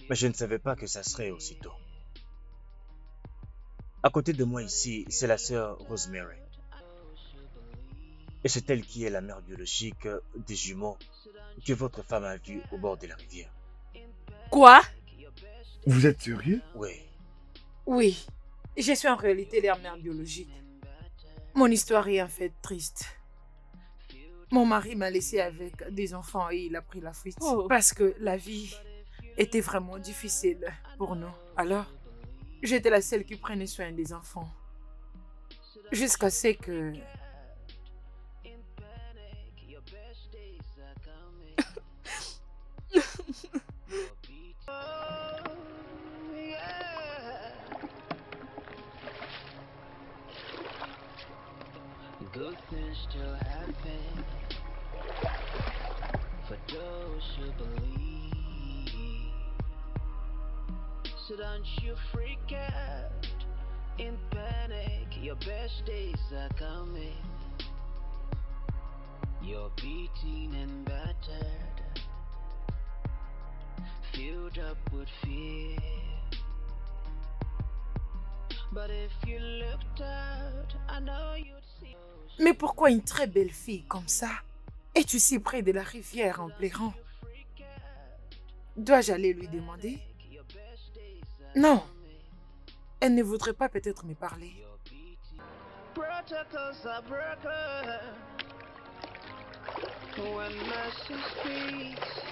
Mais je ne savais pas que ça serait aussitôt. À côté de moi ici, c'est la sœur Rosemary. Et c'est elle qui est la mère biologique des jumeaux que votre femme a vus au bord de la rivière. Quoi? Vous êtes sérieux? Oui. Oui, je suis en réalité leur mère biologique. Mon histoire est en fait triste. Mon mari m'a laissé avec des enfants et il a pris la fuite. Oh. Parce que la vie était vraiment difficile pour nous. Alors, j'étais la seule qui prenait soin des enfants. Jusqu'à ce que... Good things still happen for those who believe. So don't you freak out in panic. Your best days are coming. You're beaten and battered, filled up with fear. But if you looked out, I know you'd see. Mais pourquoi une très belle fille comme ça es-tu si près de la rivière en pleurant? Dois-je aller lui demander? Non. Elle ne voudrait pas peut-être me parler. Protocols are broken when mercy speaks.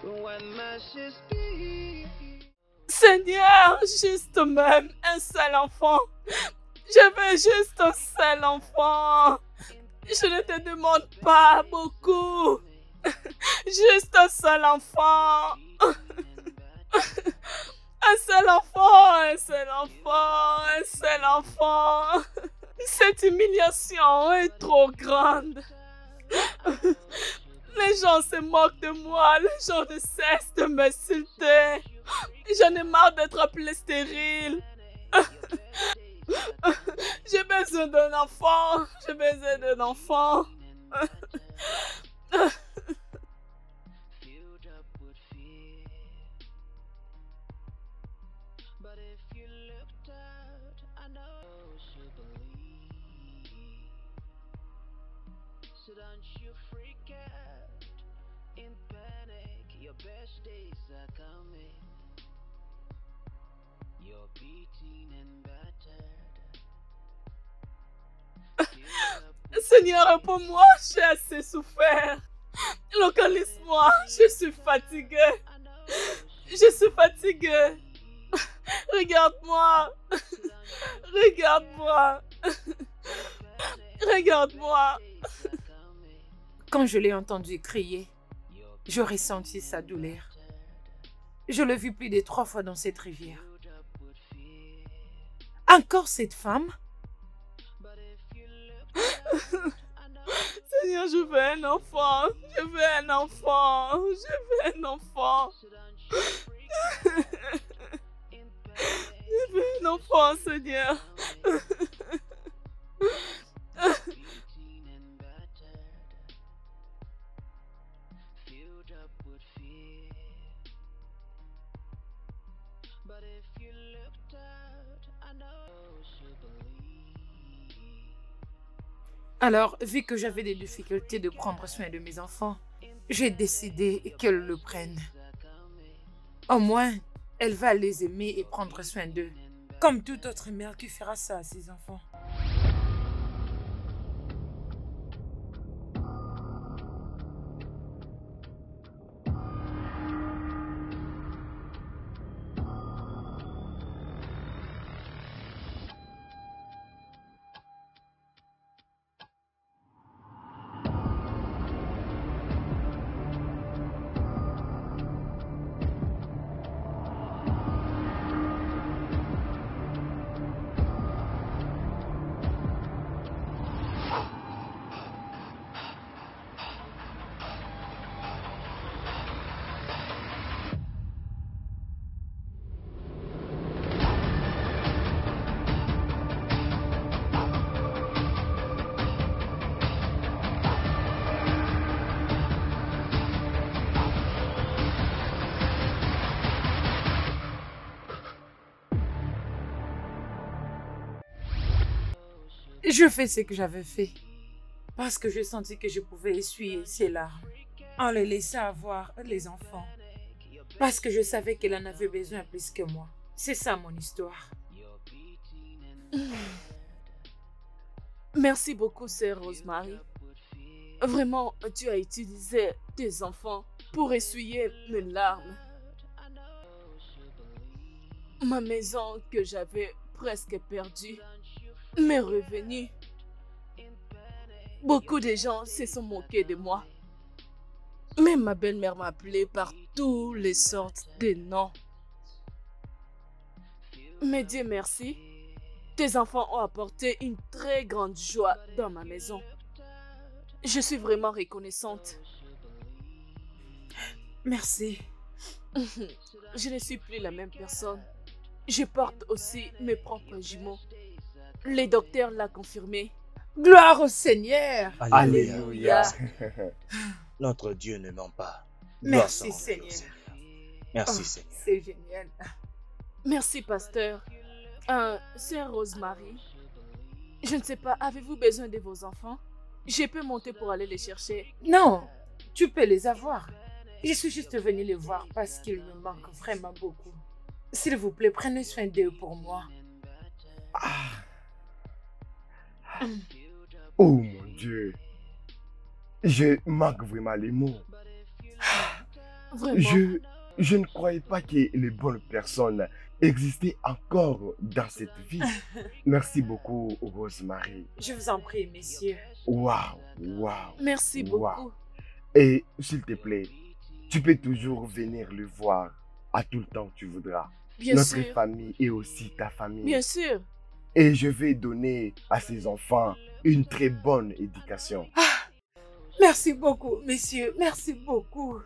When mercy speaks. Seigneur, juste même un seul enfant. Je veux juste un seul enfant. Je ne te demande pas beaucoup. Juste un seul enfant. Un seul enfant, un seul enfant, un seul enfant. Cette humiliation est trop grande. Les gens se moquent de moi, les gens ne cessent de m'insulter. J'en ai marre d'être appelée stérile. J'ai besoin d'un enfant, j'ai besoin d'un enfant. So don't you freak out in panic. Your best days are coming. You're beaten and battered. Seigneur, réponds-moi, j'ai assez souffert. Localise-moi, je suis fatiguée. Je suis fatiguée. Regarde-moi. Regarde-moi. Regarde-moi. Quand je l'ai entendu crier, je ressentis sa douleur. Je l'ai vu plus de 3 fois dans cette rivière. Encore cette femme? Seigneur, je veux un enfant. Je veux un enfant. Je veux un enfant. Je veux un enfant, Seigneur. Alors, vu que j'avais des difficultés de prendre soin de mes enfants, j'ai décidé qu'elle le prenne. Au moins, elle va les aimer et prendre soin d'eux. Comme toute autre mère qui fera ça à ses enfants. Je fais ce que j'avais fait parce que je sentis que je pouvais essuyer ses larmes en les laissant avoir les enfants. Parce que je savais qu'elle en avait besoin plus que moi. C'est ça mon histoire. Merci beaucoup, sœur Rosemary. Vraiment, tu as utilisé tes enfants pour essuyer mes larmes. Ma maison que j'avais presque perdue m'est revenue. Beaucoup de gens se sont moqués de moi. Même ma belle-mère m'a appelé par toutes les sortes de noms. Mais Dieu merci, Tes enfants ont apporté une très grande joie dans ma maison. Je suis vraiment reconnaissante. Merci. Je ne suis plus la même personne. Je porte aussi mes propres jumeaux. Les docteurs l'ont confirmé. Gloire au Seigneur. Alléluia. Notre Dieu ne ment pas. Merci, Gloire soit rendue au Seigneur. Merci Oh, Seigneur. c'est génial. Merci, pasteur. Sœur Rosemary, je ne sais pas, avez-vous besoin de vos enfants? Je peux monter pour aller les chercher. Non, tu peux les avoir. Je suis juste venue les voir parce qu'ils me manquent vraiment beaucoup. S'il vous plaît, prenez soin d'eux pour moi. Oh mon Dieu. Je manque vraiment les mots. Vraiment. Je ne croyais pas que les bonnes personnes existaient encore dans cette vie. Merci beaucoup, Rosemary. Je vous en prie, messieurs. Waouh, waouh. Merci Wow. beaucoup. Et s'il te plaît, tu peux toujours venir le voir à tout le temps que tu voudras. Bien Notre sûr. famille et aussi ta famille. Bien sûr. Et je vais donner à ces enfants une très bonne éducation. Merci beaucoup, messieurs. Merci beaucoup.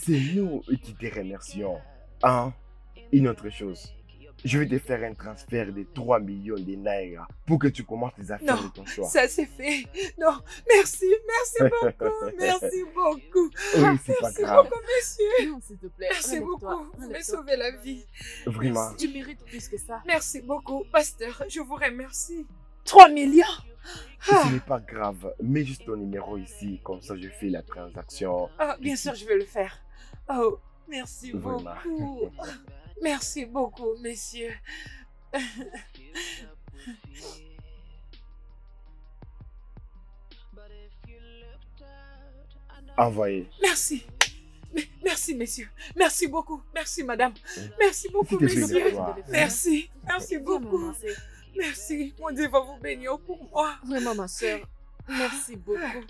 C'est nous qui te remercions. Hein? Une autre chose. Je vais te faire un transfert de 3 millions de naira pour que tu commences les affaires Non, de ton choix. Ça c'est fait. Non, merci, merci beaucoup, merci beaucoup. Oui, c'est pas Merci grave. beaucoup, monsieur. Non, s'il te plaît. Merci relève-toi, beaucoup. Vous m'avez relève-toi. sauvé la vie. Vraiment. Tu mérites plus que ça. Merci beaucoup, pasteur. Je vous remercie. 3 millions. Ce n'est pas grave. Mets juste ton numéro ici, comme ça je fais la transaction. Ah, bien sûr, je vais le faire. Oh, merci Vraiment. beaucoup. Merci beaucoup, messieurs. Envoyé. Merci. Merci, messieurs. Merci beaucoup. Merci, madame. Merci beaucoup, S'il te plaît, messieurs. toi. Merci. Merci Vraiment, beaucoup. ma sœur. Merci. Mon Dieu va vous bénir pour moi. Vraiment, ma sœur. Merci beaucoup.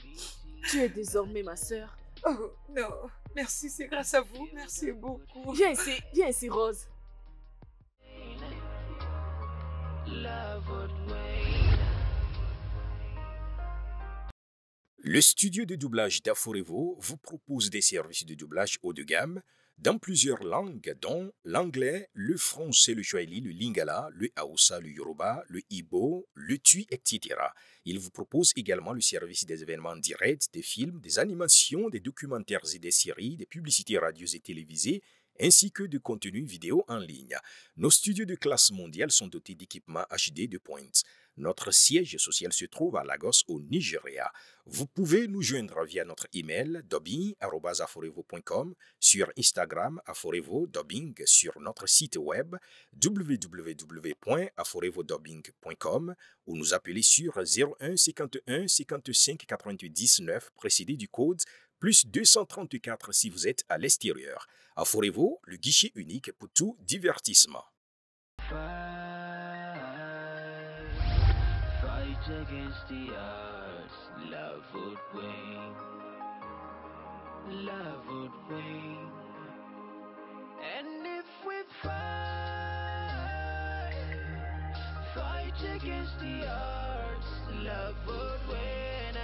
Tu es désormais ma sœur. Oh, non. Merci, c'est grâce à vous. Merci beaucoup. Viens ici, Rose. Le studio de doublage d'Aforevo vous propose des services de doublage haut de gamme dans plusieurs langues, dont l'anglais, le français, le swahili, le lingala, le hausa, le yoruba, le ibo, le tui, etc. Il vous propose également le service des événements directs, des films, des animations, des documentaires et des séries, des publicités radio et télévisées, ainsi que de contenus vidéo en ligne. Nos studios de classe mondiale sont dotés d'équipements HD de pointe. Notre siège social se trouve à Lagos, au Nigeria. Vous pouvez nous joindre via notre email dubbing@aforevo.com, sur Instagram Aforevo Dubbing, sur notre site web www.aforevodubbing.com ou nous appeler sur 01 51 55 88 19 précédé du code plus 234 si vous êtes à l'extérieur. Aforevo, le guichet unique pour tout divertissement. Fight against the odds, love would win. Love would win. And if we fight against the odds, love would win.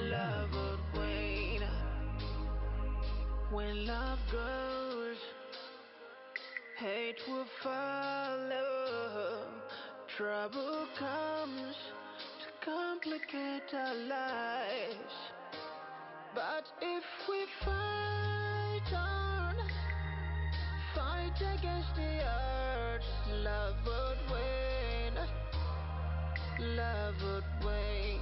Love would win. When love goes, hate will follow. Trouble comes to complicate our lives. But if we fight on, fight against the odds, love would win. Love would win.